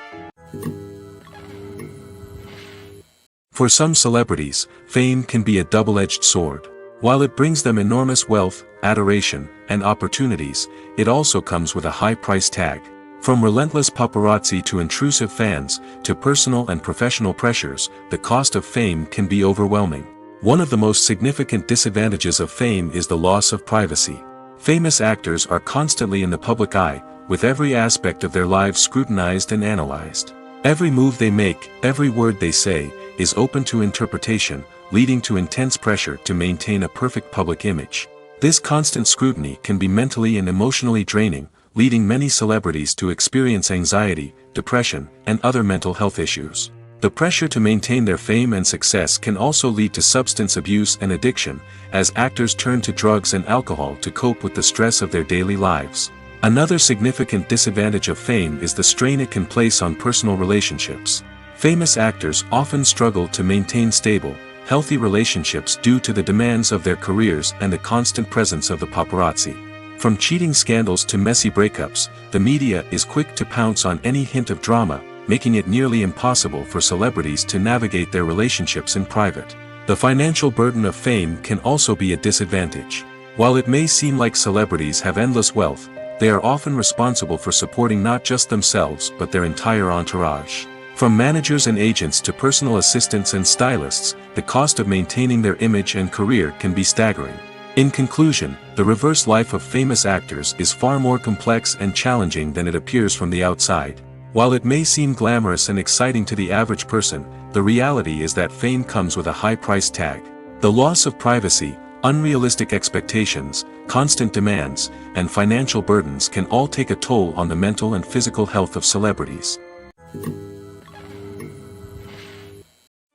For some celebrities, fame can be a double-edged sword. While it brings them enormous wealth, adoration, and opportunities, it also comes with a high price tag. From relentless paparazzi to intrusive fans, to personal and professional pressures, the cost of fame can be overwhelming. One of the most significant disadvantages of fame is the loss of privacy. Famous actors are constantly in the public eye, with every aspect of their lives scrutinized and analyzed. Every move they make, every word they say, is open to interpretation, leading to intense pressure to maintain a perfect public image. This constant scrutiny can be mentally and emotionally draining, leading many celebrities to experience anxiety, depression, and other mental health issues. The pressure to maintain their fame and success can also lead to substance abuse and addiction, as actors turn to drugs and alcohol to cope with the stress of their daily lives. Another significant disadvantage of fame is the strain it can place on personal relationships. Famous actors often struggle to maintain stable, healthy relationships due to the demands of their careers and the constant presence of the paparazzi. From cheating scandals to messy breakups, the media is quick to pounce on any hint of drama, making it nearly impossible for celebrities to navigate their relationships in private. The financial burden of fame can also be a disadvantage. While it may seem like celebrities have endless wealth, they are often responsible for supporting not just themselves but their entire entourage. From managers and agents to personal assistants and stylists, the cost of maintaining their image and career can be staggering. In conclusion, the reverse life of famous actors is far more complex and challenging than it appears from the outside. While it may seem glamorous and exciting to the average person, the reality is that fame comes with a high price tag. The loss of privacy, unrealistic expectations, constant demands, and financial burdens can all take a toll on the mental and physical health of celebrities.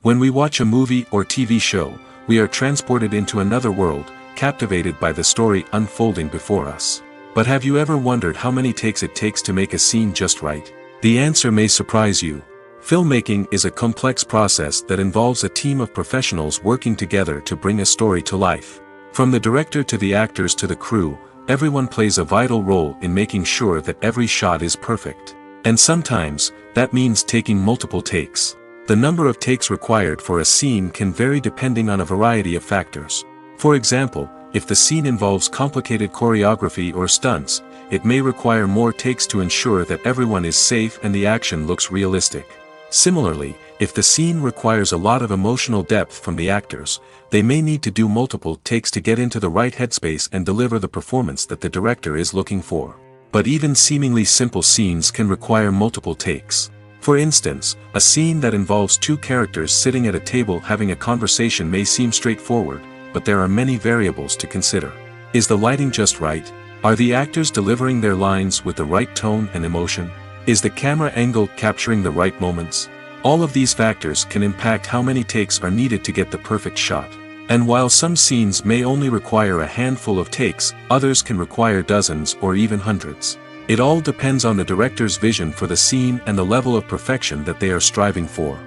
When we watch a movie or TV show, we are transported into another world, captivated by the story unfolding before us. But have you ever wondered how many takes it takes to make a scene just right? The answer may surprise you. Filmmaking is a complex process that involves a team of professionals working together to bring a story to life. From the director to the actors to the crew, everyone plays a vital role in making sure that every shot is perfect. And sometimes, that means taking multiple takes. The number of takes required for a scene can vary depending on a variety of factors. For example, if the scene involves complicated choreography or stunts, it may require more takes to ensure that everyone is safe and the action looks realistic. Similarly, if the scene requires a lot of emotional depth from the actors, they may need to do multiple takes to get into the right headspace and deliver the performance that the director is looking for. But even seemingly simple scenes can require multiple takes. For instance, a scene that involves two characters sitting at a table having a conversation may seem straightforward, but there are many variables to consider. Is the lighting just right? Are the actors delivering their lines with the right tone and emotion? Is the camera angle capturing the right moments? All of these factors can impact how many takes are needed to get the perfect shot. And while some scenes may only require a handful of takes, others can require dozens or even hundreds. It all depends on the director's vision for the scene and the level of perfection that they are striving for.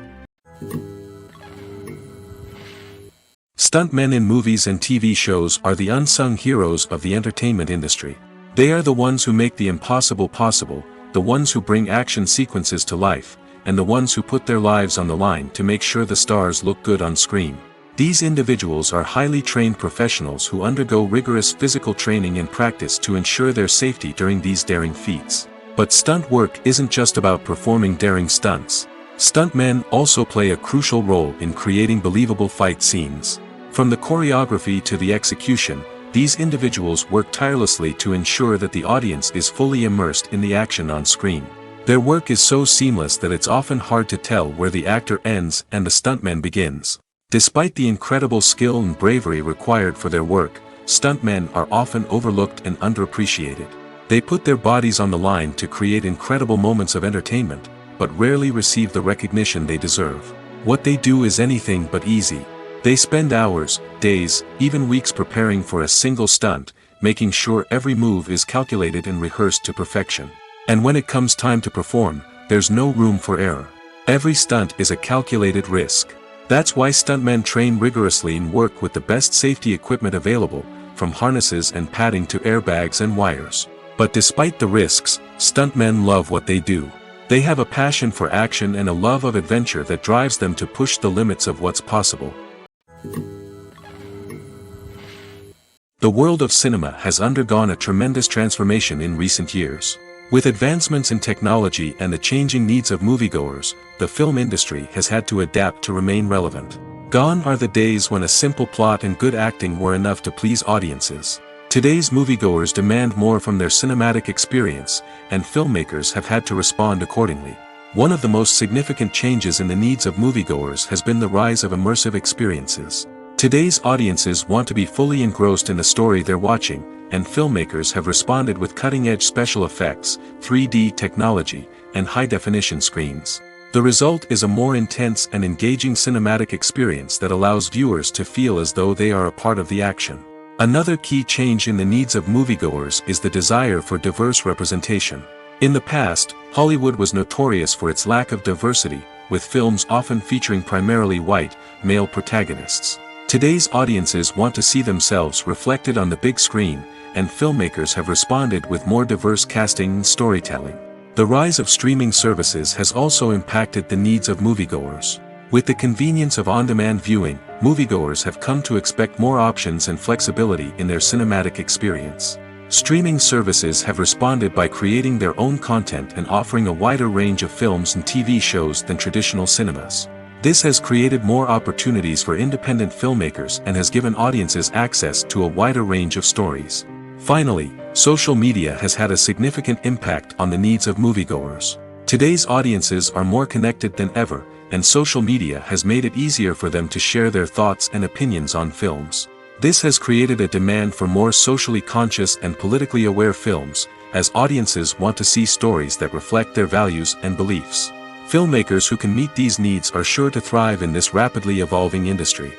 Stuntmen in movies and TV shows are the unsung heroes of the entertainment industry. They are the ones who make the impossible possible, the ones who bring action sequences to life, and the ones who put their lives on the line to make sure the stars look good on screen. These individuals are highly trained professionals who undergo rigorous physical training and practice to ensure their safety during these daring feats. But stunt work isn't just about performing daring stunts. Stuntmen also play a crucial role in creating believable fight scenes. From the choreography to the execution, these individuals work tirelessly to ensure that the audience is fully immersed in the action on screen. Their work is so seamless that it's often hard to tell where the actor ends and the stuntman begins. Despite the incredible skill and bravery required for their work, stuntmen are often overlooked and underappreciated. They put their bodies on the line to create incredible moments of entertainment, but rarely receive the recognition they deserve. What they do is anything but easy. They spend hours, days, even weeks preparing for a single stunt, making sure every move is calculated and rehearsed to perfection. And when it comes time to perform, there's no room for error. Every stunt is a calculated risk. That's why stuntmen train rigorously and work with the best safety equipment available, from harnesses and padding to airbags and wires. But despite the risks, stuntmen love what they do. They have a passion for action and a love of adventure that drives them to push the limits of what's possible. The world of cinema has undergone a tremendous transformation in recent years. With advancements in technology and the changing needs of moviegoers, the film industry has had to adapt to remain relevant. Gone are the days when a simple plot and good acting were enough to please audiences. Today's moviegoers demand more from their cinematic experience, and filmmakers have had to respond accordingly. One of the most significant changes in the needs of moviegoers has been the rise of immersive experiences. Today's audiences want to be fully engrossed in the story they're watching, and filmmakers have responded with cutting-edge special effects, 3D technology, and high-definition screens. The result is a more intense and engaging cinematic experience that allows viewers to feel as though they are a part of the action. Another key change in the needs of moviegoers is the desire for diverse representation. In the past, Hollywood was notorious for its lack of diversity, with films often featuring primarily white, male protagonists. Today's audiences want to see themselves reflected on the big screen, and filmmakers have responded with more diverse casting and storytelling. The rise of streaming services has also impacted the needs of moviegoers. With the convenience of on-demand viewing, moviegoers have come to expect more options and flexibility in their cinematic experience. Streaming services have responded by creating their own content and offering a wider range of films and TV shows than traditional cinemas. This has created more opportunities for independent filmmakers and has given audiences access to a wider range of stories. Finally, social media has had a significant impact on the needs of moviegoers. Today's audiences are more connected than ever, and social media has made it easier for them to share their thoughts and opinions on films. This has created a demand for more socially conscious and politically aware films, as audiences want to see stories that reflect their values and beliefs. Filmmakers who can meet these needs are sure to thrive in this rapidly evolving industry.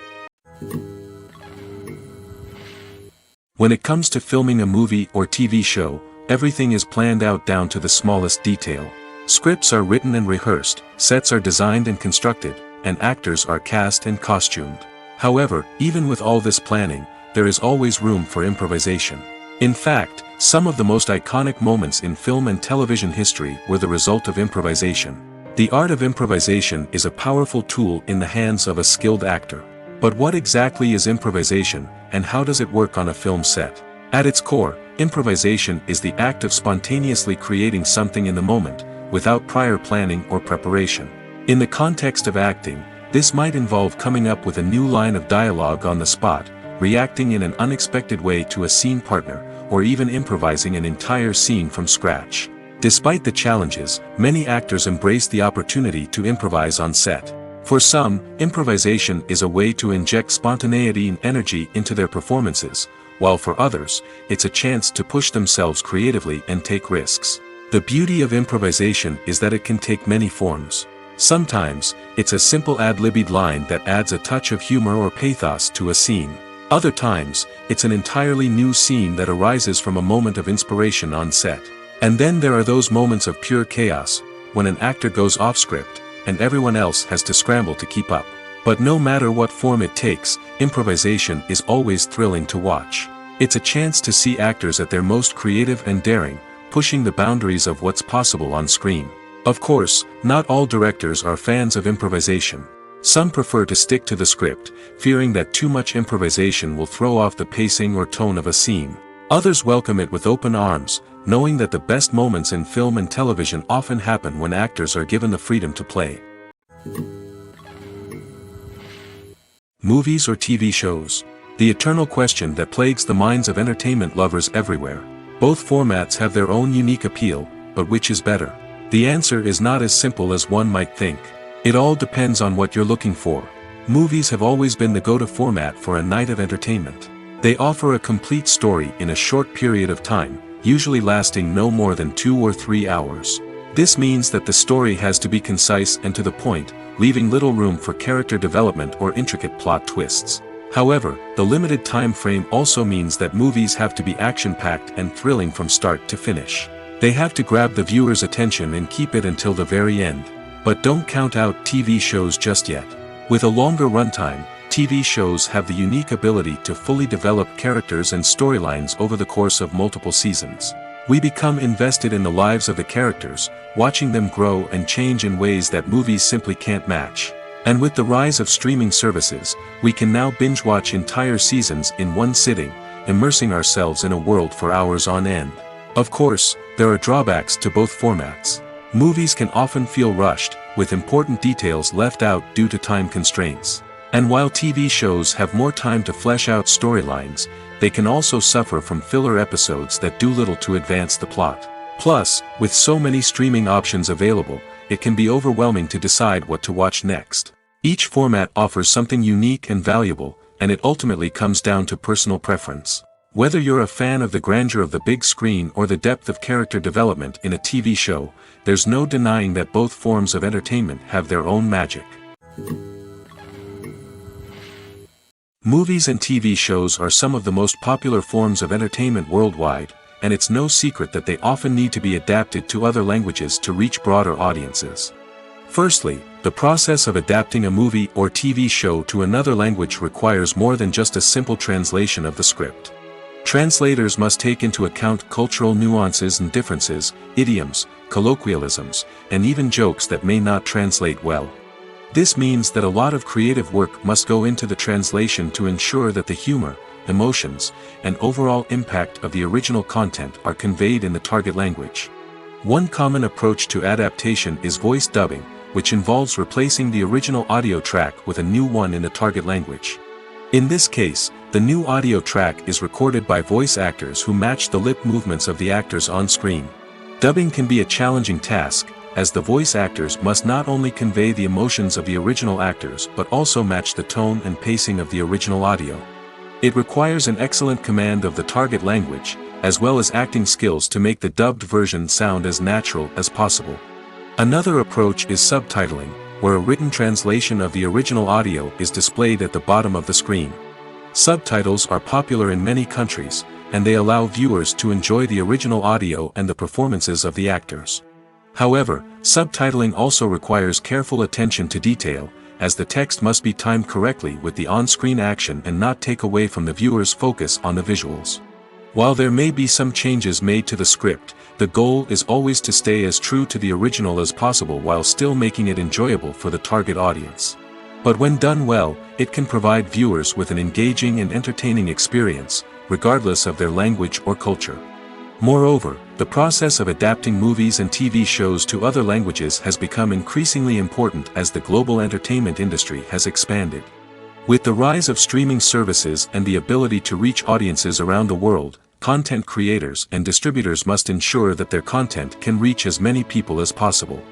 When it comes to filming a movie or TV show, everything is planned out down to the smallest detail. Scripts are written and rehearsed, sets are designed and constructed, and actors are cast and costumed. However, even with all this planning, there is always room for improvisation. In fact, some of the most iconic moments in film and television history were the result of improvisation. The art of improvisation is a powerful tool in the hands of a skilled actor. But what exactly is improvisation, and how does it work on a film set? At its core, improvisation is the act of spontaneously creating something in the moment, without prior planning or preparation. In the context of acting, this might involve coming up with a new line of dialogue on the spot, reacting in an unexpected way to a scene partner, or even improvising an entire scene from scratch. Despite the challenges, many actors embrace the opportunity to improvise on set. For some, improvisation is a way to inject spontaneity and energy into their performances, while for others, it's a chance to push themselves creatively and take risks. The beauty of improvisation is that it can take many forms. Sometimes, it's a simple ad-libbed line that adds a touch of humor or pathos to a scene. Other times, it's an entirely new scene that arises from a moment of inspiration on set. And then there are those moments of pure chaos, when an actor goes off script, and everyone else has to scramble to keep up. But no matter what form it takes, improvisation is always thrilling to watch. It's a chance to see actors at their most creative and daring, pushing the boundaries of what's possible on screen. Of course, not all directors are fans of improvisation. Some prefer to stick to the script, fearing that too much improvisation will throw off the pacing or tone of a scene. Others welcome it with open arms, knowing that the best moments in film and television often happen when actors are given the freedom to play. Movies or TV shows? The eternal question that plagues the minds of entertainment lovers everywhere. Both formats have their own unique appeal, but which is better? The answer is not as simple as one might think. It all depends on what you're looking for. Movies have always been the go-to format for a night of entertainment. They offer a complete story in a short period of time, usually lasting no more than 2 or 3 hours. This means that the story has to be concise and to the point, leaving little room for character development or intricate plot twists. However, the limited time frame also means that movies have to be action-packed and thrilling from start to finish. They have to grab the viewer's attention and keep it until the very end. But don't count out TV shows just yet. With a longer runtime, TV shows have the unique ability to fully develop characters and storylines over the course of multiple seasons. We become invested in the lives of the characters, watching them grow and change in ways that movies simply can't match. And with the rise of streaming services, we can now binge-watch entire seasons in one sitting, immersing ourselves in a world for hours on end. Of course, there are drawbacks to both formats. Movies can often feel rushed, with important details left out due to time constraints. And while TV shows have more time to flesh out storylines, they can also suffer from filler episodes that do little to advance the plot. Plus, with so many streaming options available, it can be overwhelming to decide what to watch next. Each format offers something unique and valuable, and it ultimately comes down to personal preference. Whether you're a fan of the grandeur of the big screen or the depth of character development in a TV show, there's no denying that both forms of entertainment have their own magic. Movies and TV shows are some of the most popular forms of entertainment worldwide, and it's no secret that they often need to be adapted to other languages to reach broader audiences. Firstly, the process of adapting a movie or TV show to another language requires more than just a simple translation of the script. Translators must take into account cultural nuances and differences, idioms, colloquialisms, and even jokes that may not translate well. This means that a lot of creative work must go into the translation to ensure that the humor, emotions, and overall impact of the original content are conveyed in the target language. One common approach to adaptation is voice dubbing, which involves replacing the original audio track with a new one in the target language. In this case, the new audio track is recorded by voice actors who match the lip movements of the actors on screen. Dubbing can be a challenging task, as the voice actors must not only convey the emotions of the original actors but also match the tone and pacing of the original audio. It requires an excellent command of the target language, as well as acting skills to make the dubbed version sound as natural as possible. Another approach is subtitling, where a written translation of the original audio is displayed at the bottom of the screen. Subtitles are popular in many countries, and they allow viewers to enjoy the original audio and the performances of the actors. However, subtitling also requires careful attention to detail, as the text must be timed correctly with the on-screen action and not take away from the viewer's focus on the visuals. While there may be some changes made to the script, the goal is always to stay as true to the original as possible while still making it enjoyable for the target audience. But when done well, it can provide viewers with an engaging and entertaining experience, regardless of their language or culture. Moreover, the process of adapting movies and TV shows to other languages has become increasingly important as the global entertainment industry has expanded. With the rise of streaming services and the ability to reach audiences around the world, content creators and distributors must ensure that their content can reach as many people as possible.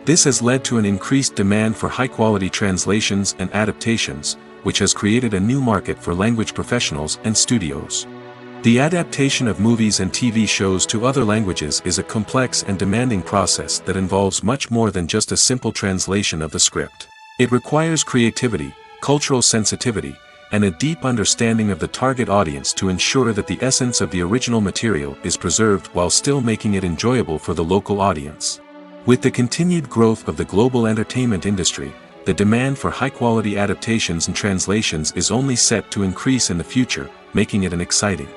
This has led to an increased demand for high-quality translations and adaptations, which has created a new market for language professionals and studios. The adaptation of movies and TV shows to other languages is a complex and demanding process that involves much more than just a simple translation of the script. It requires creativity, cultural sensitivity, and a deep understanding of the target audience to ensure that the essence of the original material is preserved while still making it enjoyable for the local audience. With the continued growth of the global entertainment industry, the demand for high-quality adaptations and translations is only set to increase in the future, making it an exciting.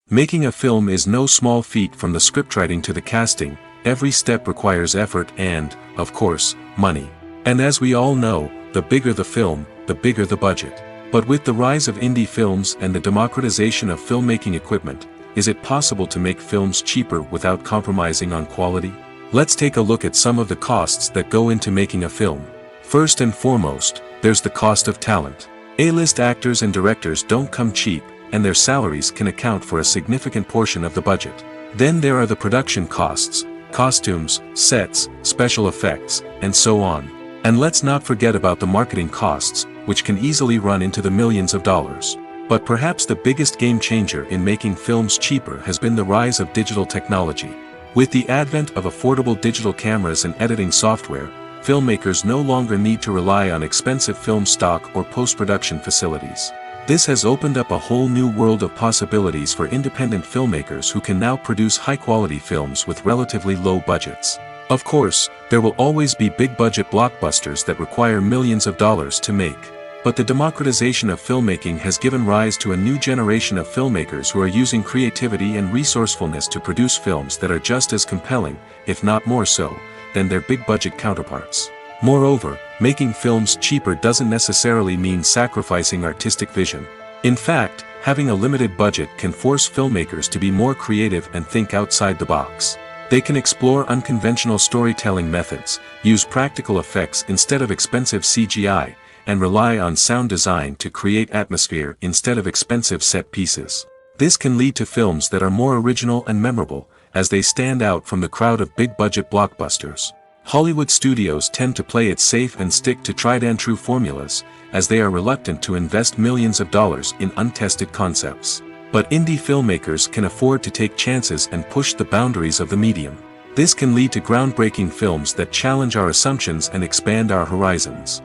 Making a film is no small feat. From the scriptwriting to the casting, every step requires effort and, of course, money. And as we all know, the bigger the film, the bigger the budget. But with the rise of indie films and the democratization of filmmaking equipment, is it possible to make films cheaper without compromising on quality? Let's take a look at some of the costs that go into making a film. First and foremost, there's the cost of talent. A-list actors and directors don't come cheap, and their salaries can account for a significant portion of the budget. Then there are the production costs, costumes, sets, special effects, and so on. And let's not forget about the marketing costs, which can easily run into the millions of dollars. But perhaps the biggest game changer in making films cheaper has been the rise of digital technology. With the advent of affordable digital cameras and editing software, filmmakers no longer need to rely on expensive film stock or post-production facilities. This has opened up a whole new world of possibilities for independent filmmakers who can now produce high-quality films with relatively low budgets. Of course, there will always be big-budget blockbusters that require millions of dollars to make. But the democratization of filmmaking has given rise to a new generation of filmmakers who are using creativity and resourcefulness to produce films that are just as compelling, if not more so, than their big-budget counterparts. Moreover, making films cheaper doesn't necessarily mean sacrificing artistic vision. In fact, having a limited budget can force filmmakers to be more creative and think outside the box. They can explore unconventional storytelling methods, use practical effects instead of expensive CGI, and rely on sound design to create atmosphere instead of expensive set pieces. This can lead to films that are more original and memorable, as they stand out from the crowd of big-budget blockbusters. Hollywood studios tend to play it safe and stick to tried-and-true formulas, as they are reluctant to invest millions of dollars in untested concepts. But indie filmmakers can afford to take chances and push the boundaries of the medium. This can lead to groundbreaking films that challenge our assumptions and expand our horizons.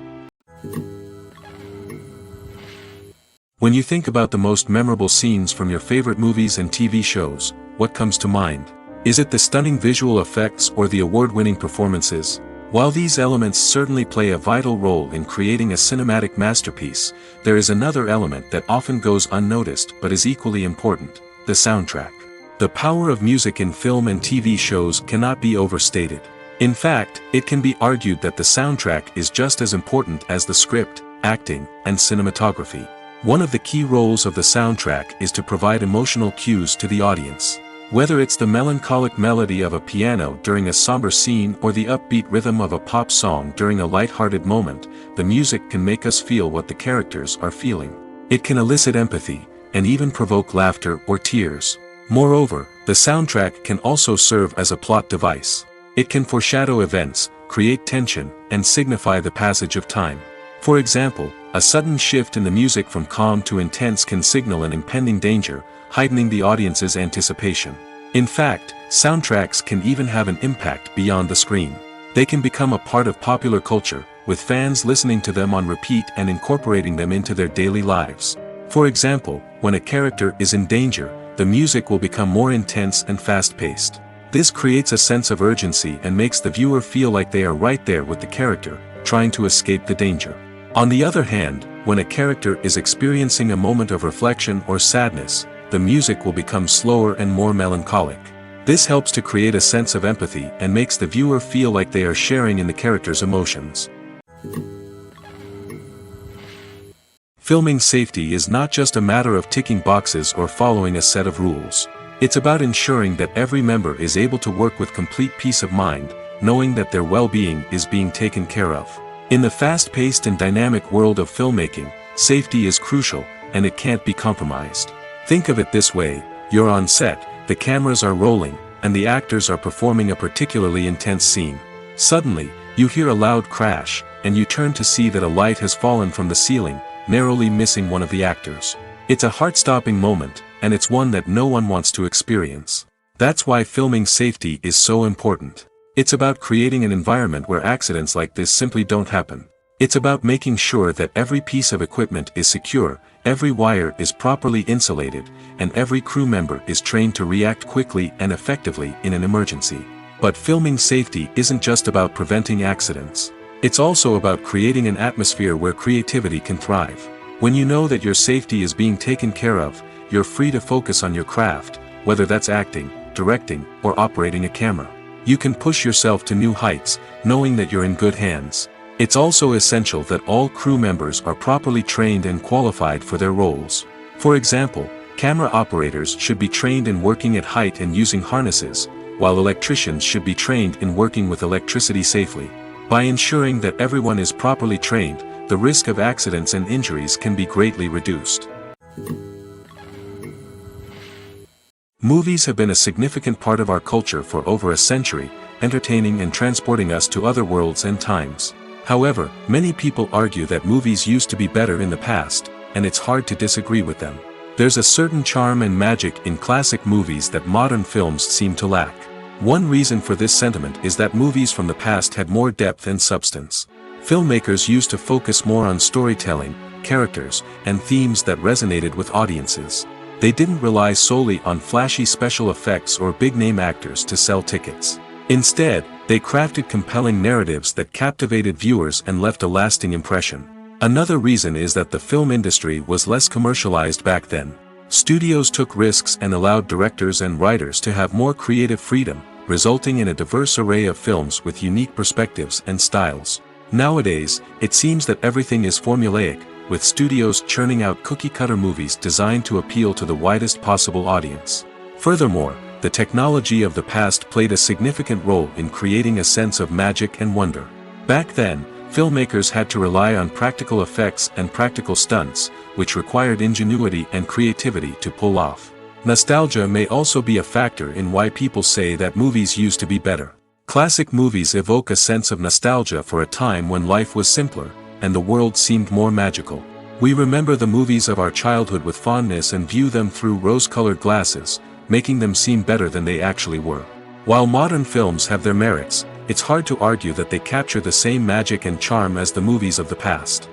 When you think about the most memorable scenes from your favorite movies and TV shows, what comes to mind? Is it the stunning visual effects or the award-winning performances? While these elements certainly play a vital role in creating a cinematic masterpiece, there is another element that often goes unnoticed but is equally important: the soundtrack. The power of music in film and TV shows cannot be overstated. In fact, it can be argued that the soundtrack is just as important as the script, acting, and cinematography. One of the key roles of the soundtrack is to provide emotional cues to the audience. Whether it's the melancholic melody of a piano during a somber scene or the upbeat rhythm of a pop song during a light-hearted moment, the music can make us feel what the characters are feeling. It can elicit empathy, and even provoke laughter or tears. Moreover, the soundtrack can also serve as a plot device. It can foreshadow events, create tension, and signify the passage of time. For example, a sudden shift in the music from calm to intense can signal an impending danger, heightening the audience's anticipation. In fact, soundtracks can even have an impact beyond the screen. They can become a part of popular culture, with fans listening to them on repeat and incorporating them into their daily lives. For example, when a character is in danger, the music will become more intense and fast-paced. This creates a sense of urgency and makes the viewer feel like they are right there with the character, trying to escape the danger. On the other hand, when a character is experiencing a moment of reflection or sadness, the music will become slower and more melancholic. This helps to create a sense of empathy and makes the viewer feel like they are sharing in the character's emotions. Filming safety is not just a matter of ticking boxes or following a set of rules. It's about ensuring that every member is able to work with complete peace of mind, knowing that their well-being is being taken care of. In the fast-paced and dynamic world of filmmaking, safety is crucial, and it can't be compromised. Think of it this way: you're on set, the cameras are rolling, and the actors are performing a particularly intense scene. Suddenly, you hear a loud crash, and you turn to see that a light has fallen from the ceiling, narrowly missing one of the actors. It's a heart-stopping moment, and it's one that no one wants to experience. That's why filming safety is so important. It's about creating an environment where accidents like this simply don't happen. It's about making sure that every piece of equipment is secure, every wire is properly insulated, and every crew member is trained to react quickly and effectively in an emergency. But filming safety isn't just about preventing accidents. It's also about creating an atmosphere where creativity can thrive. When you know that your safety is being taken care of, you're free to focus on your craft, whether that's acting, directing, or operating a camera. You can push yourself to new heights, knowing that you're in good hands. It's also essential that all crew members are properly trained and qualified for their roles. For example, camera operators should be trained in working at height and using harnesses, while electricians should be trained in working with electricity safely. By ensuring that everyone is properly trained, the risk of accidents and injuries can be greatly reduced. Movies have been a significant part of our culture for over a century, entertaining and transporting us to other worlds and times. However, many people argue that movies used to be better in the past, and it's hard to disagree with them. There's a certain charm and magic in classic movies that modern films seem to lack. One reason for this sentiment is that movies from the past had more depth and substance. Filmmakers used to focus more on storytelling, characters, and themes that resonated with audiences. They didn't rely solely on flashy special effects or big-name actors to sell tickets. Instead, they crafted compelling narratives that captivated viewers and left a lasting impression. Another reason is that the film industry was less commercialized back then. Studios took risks and allowed directors and writers to have more creative freedom, resulting in a diverse array of films with unique perspectives and styles. Nowadays, it seems that everything is formulaic, with studios churning out cookie-cutter movies designed to appeal to the widest possible audience. Furthermore, the technology of the past played a significant role in creating a sense of magic and wonder. Back then, filmmakers had to rely on practical effects and practical stunts, which required ingenuity and creativity to pull off. Nostalgia may also be a factor in why people say that movies used to be better. Classic movies evoke a sense of nostalgia for a time when life was simpler, and the world seemed more magical. We remember the movies of our childhood with fondness and view them through rose-colored glasses, making them seem better than they actually were. While modern films have their merits, it's hard to argue that they capture the same magic and charm as the movies of the past.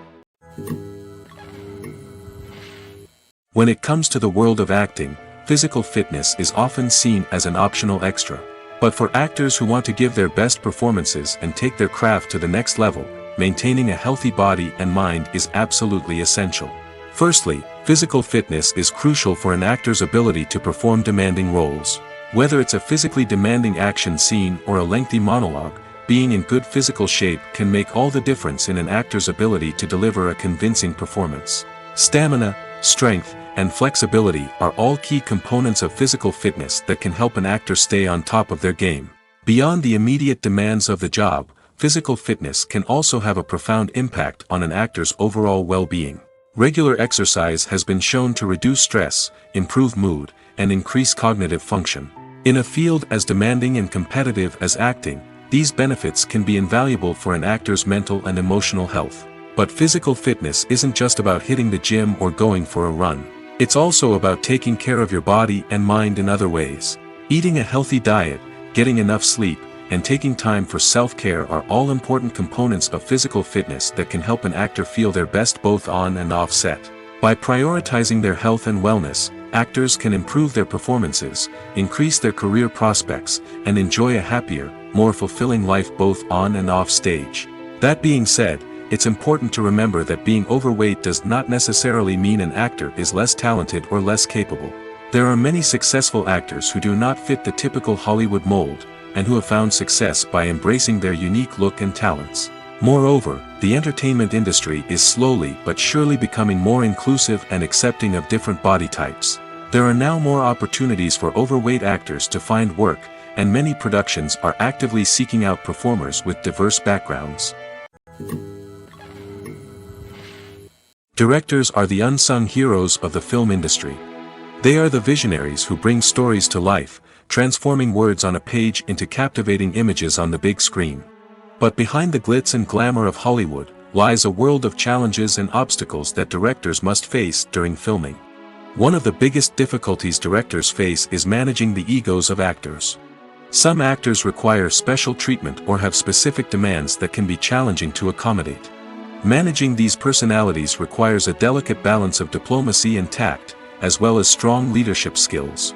When it comes to the world of acting, physical fitness is often seen as an optional extra. But for actors who want to give their best performances and take their craft to the next level, maintaining a healthy body and mind is absolutely essential. Firstly, physical fitness is crucial for an actor's ability to perform demanding roles. Whether it's a physically demanding action scene or a lengthy monologue, being in good physical shape can make all the difference in an actor's ability to deliver a convincing performance. Stamina, strength, and flexibility are all key components of physical fitness that can help an actor stay on top of their game. Beyond the immediate demands of the job, physical fitness can also have a profound impact on an actor's overall well-being. Regular exercise has been shown to reduce stress, improve mood, and increase cognitive function. In a field as demanding and competitive as acting, these benefits can be invaluable for an actor's mental and emotional health. But physical fitness isn't just about hitting the gym or going for a run. It's also about taking care of your body and mind in other ways. Eating a healthy diet, getting enough sleep, and taking time for self-care are all important components of physical fitness that can help an actor feel their best both on and off set. By prioritizing their health and wellness, actors can improve their performances, increase their career prospects, and enjoy a happier, more fulfilling life both on and off stage. That being said, it's important to remember that being overweight does not necessarily mean an actor is less talented or less capable. There are many successful actors who do not fit the typical Hollywood mold, and who have found success by embracing their unique look and talents. Moreover, the entertainment industry is slowly but surely becoming more inclusive and accepting of different body types. There are now more opportunities for overweight actors to find work, and many productions are actively seeking out performers with diverse backgrounds. Directors are the unsung heroes of the film industry. They are the visionaries who bring stories to life, transforming words on a page into captivating images on the big screen. But behind the glitz and glamour of Hollywood, lies a world of challenges and obstacles that directors must face during filming. One of the biggest difficulties directors face is managing the egos of actors. Some actors require special treatment or have specific demands that can be challenging to accommodate. Managing these personalities requires a delicate balance of diplomacy and tact, as well as strong leadership skills.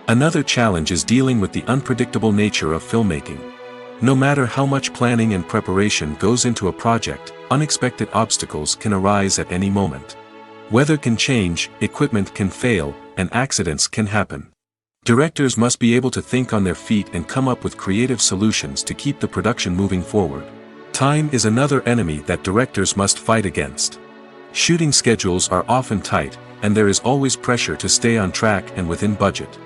Another challenge is dealing with the unpredictable nature of filmmaking. No matter how much planning and preparation goes into a project, unexpected obstacles can arise at any moment. Weather can change, equipment can fail, and accidents can happen. Directors must be able to think on their feet and come up with creative solutions to keep the production moving forward. Time is another enemy that directors must fight against. Shooting schedules are often tight, and there is always pressure to stay on track and within budget.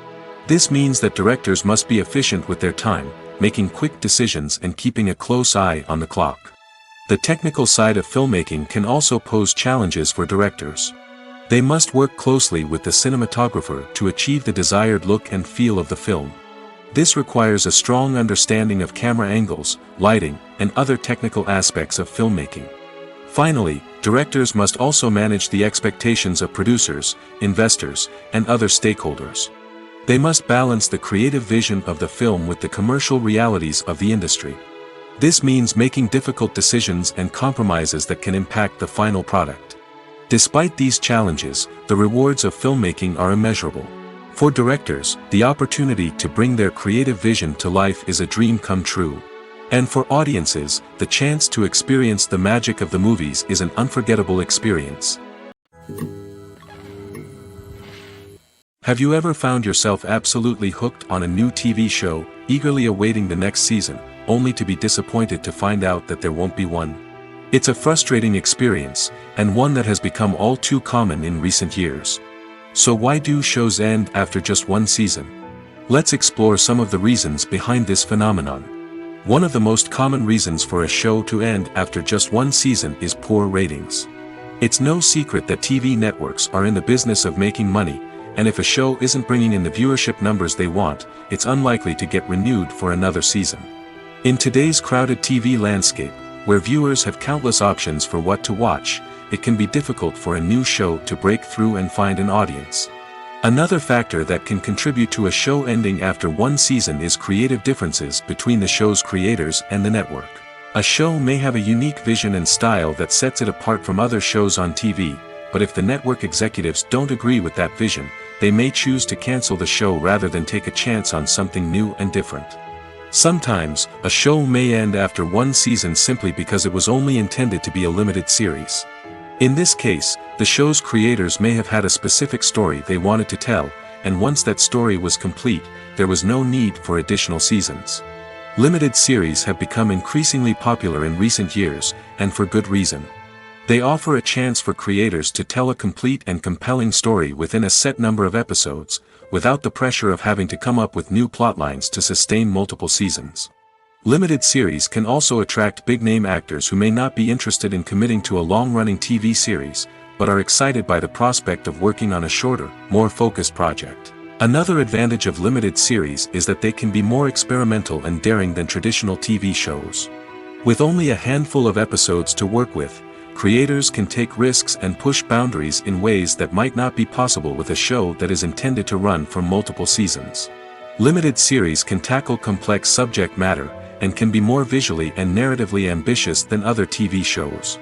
This means that directors must be efficient with their time, making quick decisions and keeping a close eye on the clock. The technical side of filmmaking can also pose challenges for directors. They must work closely with the cinematographer to achieve the desired look and feel of the film. This requires a strong understanding of camera angles, lighting, and other technical aspects of filmmaking. Finally, directors must also manage the expectations of producers, investors, and other stakeholders. They must balance the creative vision of the film with the commercial realities of the industry. This means making difficult decisions and compromises that can impact the final product. Despite these challenges, the rewards of filmmaking are immeasurable. For directors, the opportunity to bring their creative vision to life is a dream come true. And for audiences, the chance to experience the magic of the movies is an unforgettable experience. Have you ever found yourself absolutely hooked on a new TV show, eagerly awaiting the next season, only to be disappointed to find out that there won't be one? It's a frustrating experience, and one that has become all too common in recent years. So why do shows end after just one season? Let's explore some of the reasons behind this phenomenon. One of the most common reasons for a show to end after just one season is poor ratings. It's no secret that TV networks are in the business of making money, and if a show isn't bringing in the viewership numbers they want, it's unlikely to get renewed for another season. In today's crowded TV landscape, where viewers have countless options for what to watch, it can be difficult for a new show to break through and find an audience. Another factor that can contribute to a show ending after one season is creative differences between the show's creators and the network. A show may have a unique vision and style that sets it apart from other shows on TV, but if the network executives don't agree with that vision, they may choose to cancel the show rather than take a chance on something new and different. Sometimes, a show may end after one season simply because it was only intended to be a limited series. In this case, the show's creators may have had a specific story they wanted to tell, and once that story was complete, there was no need for additional seasons. Limited series have become increasingly popular in recent years, and for good reason. They offer a chance for creators to tell a complete and compelling story within a set number of episodes, without the pressure of having to come up with new plotlines to sustain multiple seasons. Limited series can also attract big-name actors who may not be interested in committing to a long-running TV series, but are excited by the prospect of working on a shorter, more focused project. Another advantage of limited series is that they can be more experimental and daring than traditional TV shows. With only a handful of episodes to work with, creators can take risks and push boundaries in ways that might not be possible with a show that is intended to run for multiple seasons. Limited series can tackle complex subject matter, and can be more visually and narratively ambitious than other TV shows.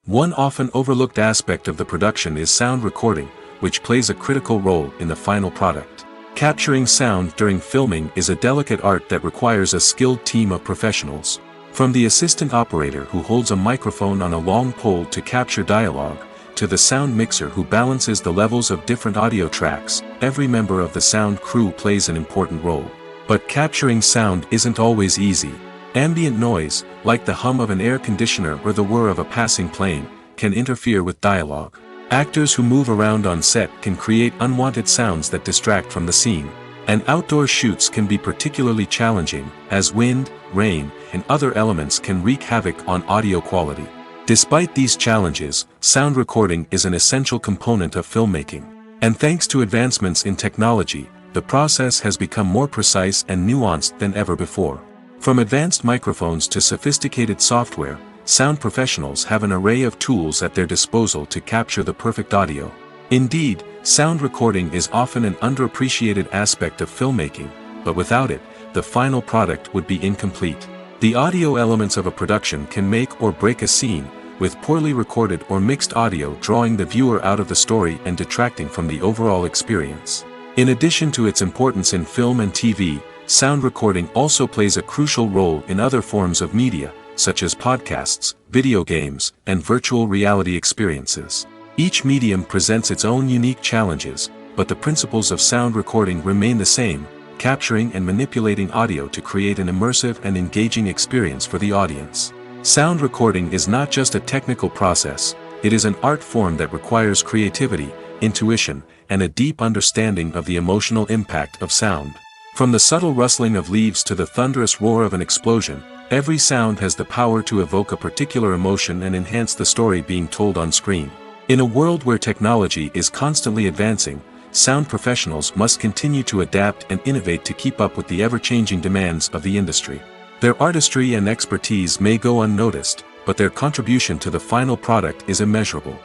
One often overlooked aspect of the production is sound recording, which plays a critical role in the final product. Capturing sound during filming is a delicate art that requires a skilled team of professionals. From the assistant operator who holds a microphone on a long pole to capture dialogue, to the sound mixer who balances the levels of different audio tracks, every member of the sound crew plays an important role. But capturing sound isn't always easy. Ambient noise, like the hum of an air conditioner or the whir of a passing plane, can interfere with dialogue. Actors who move around on set can create unwanted sounds that distract from the scene. And outdoor shoots can be particularly challenging, as wind, rain, and other elements can wreak havoc on audio quality. Despite these challenges, sound recording is an essential component of filmmaking. And thanks to advancements in technology, the process has become more precise and nuanced than ever before. From advanced microphones to sophisticated software, sound professionals have an array of tools at their disposal to capture the perfect audio. Indeed, sound recording is often an underappreciated aspect of filmmaking, but without it, the final product would be incomplete. The audio elements of a production can make or break a scene, with poorly recorded or mixed audio drawing the viewer out of the story and detracting from the overall experience. In addition to its importance in film and TV, sound recording also plays a crucial role in other forms of media, such as podcasts, video games, and virtual reality experiences. Each medium presents its own unique challenges, but the principles of sound recording remain the same, capturing and manipulating audio to create an immersive and engaging experience for the audience. Sound recording is not just a technical process, it is an art form that requires creativity, intuition, and a deep understanding of the emotional impact of sound. From the subtle rustling of leaves to the thunderous roar of an explosion, every sound has the power to evoke a particular emotion and enhance the story being told on screen. In a world where technology is constantly advancing, sound professionals must continue to adapt and innovate to keep up with the ever-changing demands of the industry. Their artistry and expertise may go unnoticed, but their contribution to the final product is immeasurable.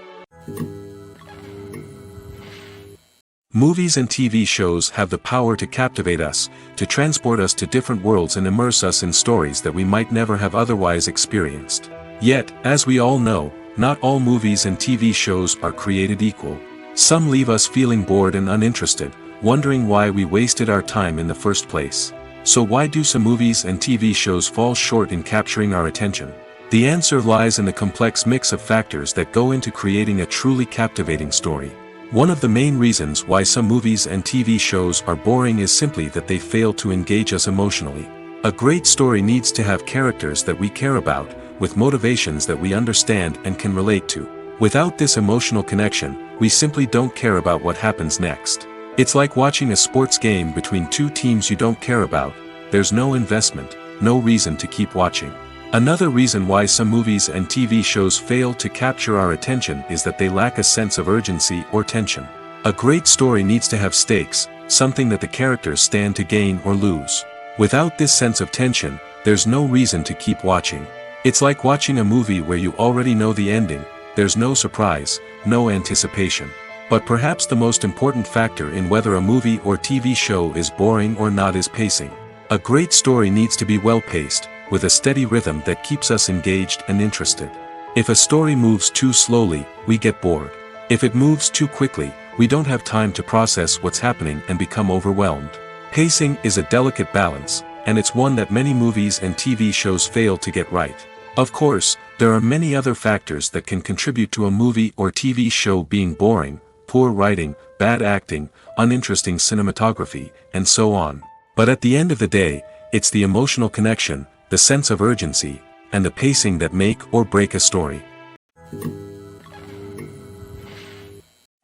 Movies and TV shows have the power to captivate us, to transport us to different worlds and immerse us in stories that we might never have otherwise experienced. Yet, as we all know, not all movies and TV shows are created equal. Some leave us feeling bored and uninterested, wondering why we wasted our time in the first place. So why do some movies and TV shows fall short in capturing our attention? The answer lies in the complex mix of factors that go into creating a truly captivating story. One of the main reasons why some movies and TV shows are boring is simply that they fail to engage us emotionally. A great story needs to have characters that we care about, with motivations that we understand and can relate to. Without this emotional connection, we simply don't care about what happens next. It's like watching a sports game between two teams you don't care about. There's no investment, no reason to keep watching. Another reason why some movies and TV shows fail to capture our attention is that they lack a sense of urgency or tension. A great story needs to have stakes, something that the characters stand to gain or lose. Without this sense of tension, there's no reason to keep watching. It's like watching a movie where you already know the ending. There's no surprise, no anticipation. But perhaps the most important factor in whether a movie or TV show is boring or not is pacing. A great story needs to be well-paced, with a steady rhythm that keeps us engaged and interested. If a story moves too slowly, we get bored. If it moves too quickly, we don't have time to process what's happening and become overwhelmed. Pacing is a delicate balance, and it's one that many movies and TV shows fail to get right. Of course, there are many other factors that can contribute to a movie or TV show being boring: poor writing, bad acting, uninteresting cinematography, and so on. But at the end of the day, it's the emotional connection, the sense of urgency, and the pacing that make or break a story.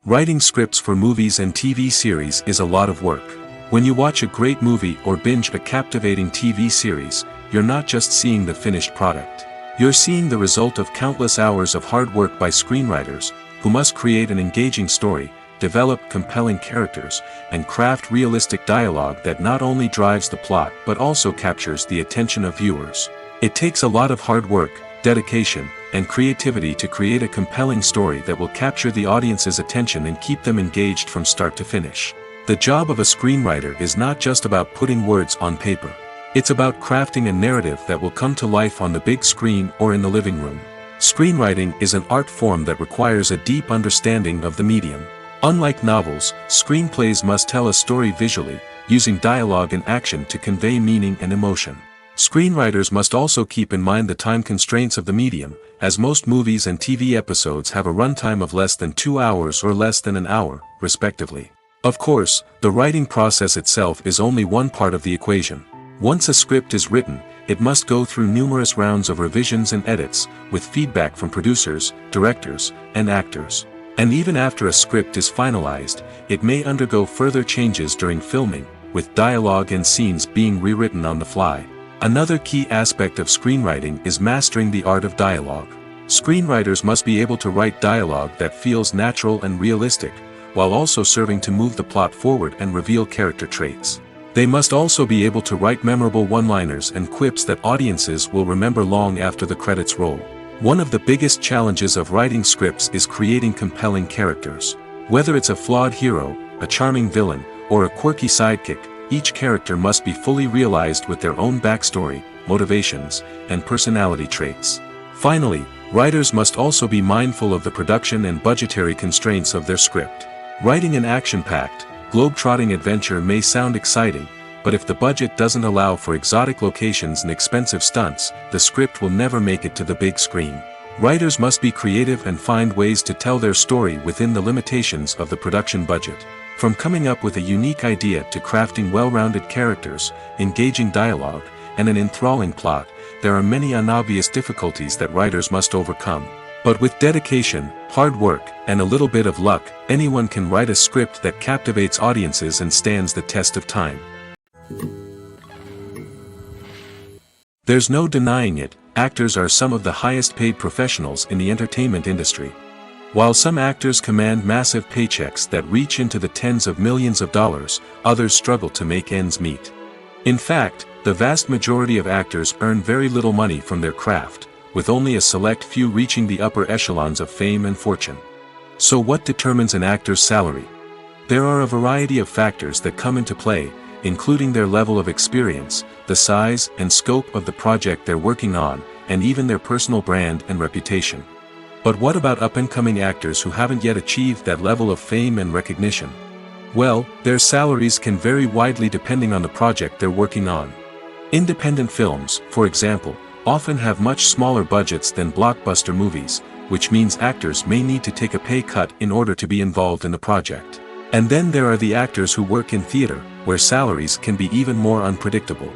Writing scripts for movies and TV series is a lot of work. When you watch a great movie or binge a captivating TV series, you're not just seeing the finished product. You're seeing the result of countless hours of hard work by screenwriters, who must create an engaging story, develop compelling characters, and craft realistic dialogue that not only drives the plot but also captures the attention of viewers. It takes a lot of hard work, dedication, and creativity to create a compelling story that will capture the audience's attention and keep them engaged from start to finish. The job of a screenwriter is not just about putting words on paper. It's about crafting a narrative that will come to life on the big screen or in the living room. Screenwriting is an art form that requires a deep understanding of the medium. Unlike novels, screenplays must tell a story visually, using dialogue and action to convey meaning and emotion. Screenwriters must also keep in mind the time constraints of the medium, as most movies and TV episodes have a runtime of less than 2 hours or less than an hour, respectively. Of course, the writing process itself is only one part of the equation. Once a script is written, it must go through numerous rounds of revisions and edits, with feedback from producers, directors, and actors. And even after a script is finalized, it may undergo further changes during filming, with dialogue and scenes being rewritten on the fly. Another key aspect of screenwriting is mastering the art of dialogue. Screenwriters must be able to write dialogue that feels natural and realistic, while also serving to move the plot forward and reveal character traits. They must also be able to write memorable one-liners and quips that audiences will remember long after the credits roll. One of the biggest challenges of writing scripts is creating compelling characters. Whether it's a flawed hero, a charming villain, or a quirky sidekick, each character must be fully realized with their own backstory, motivations, and personality traits. Finally, writers must also be mindful of the production and budgetary constraints of their script. Writing an action-packed, globe-trotting adventure may sound exciting, but if the budget doesn't allow for exotic locations and expensive stunts, the script will never make it to the big screen. Writers must be creative and find ways to tell their story within the limitations of the production budget. From coming up with a unique idea to crafting well-rounded characters, engaging dialogue, and an enthralling plot, there are many unobvious difficulties that writers must overcome. But with dedication, hard work, and a little bit of luck, anyone can write a script that captivates audiences and stands the test of time. There's no denying it, actors are some of the highest paid professionals in the entertainment industry. While some actors command massive paychecks that reach into the tens of millions of dollars, others struggle to make ends meet. In fact, the vast majority of actors earn very little money from their craft, with only a select few reaching the upper echelons of fame and fortune. So what determines an actor's salary? There are a variety of factors that come into play, including their level of experience, the size and scope of the project they're working on, and even their personal brand and reputation. But what about up-and-coming actors who haven't yet achieved that level of fame and recognition? Well, their salaries can vary widely depending on the project they're working on. Independent films, for example, often have much smaller budgets than blockbuster movies, which means actors may need to take a pay cut in order to be involved in the project. And then there are the actors who work in theater, where salaries can be even more unpredictable.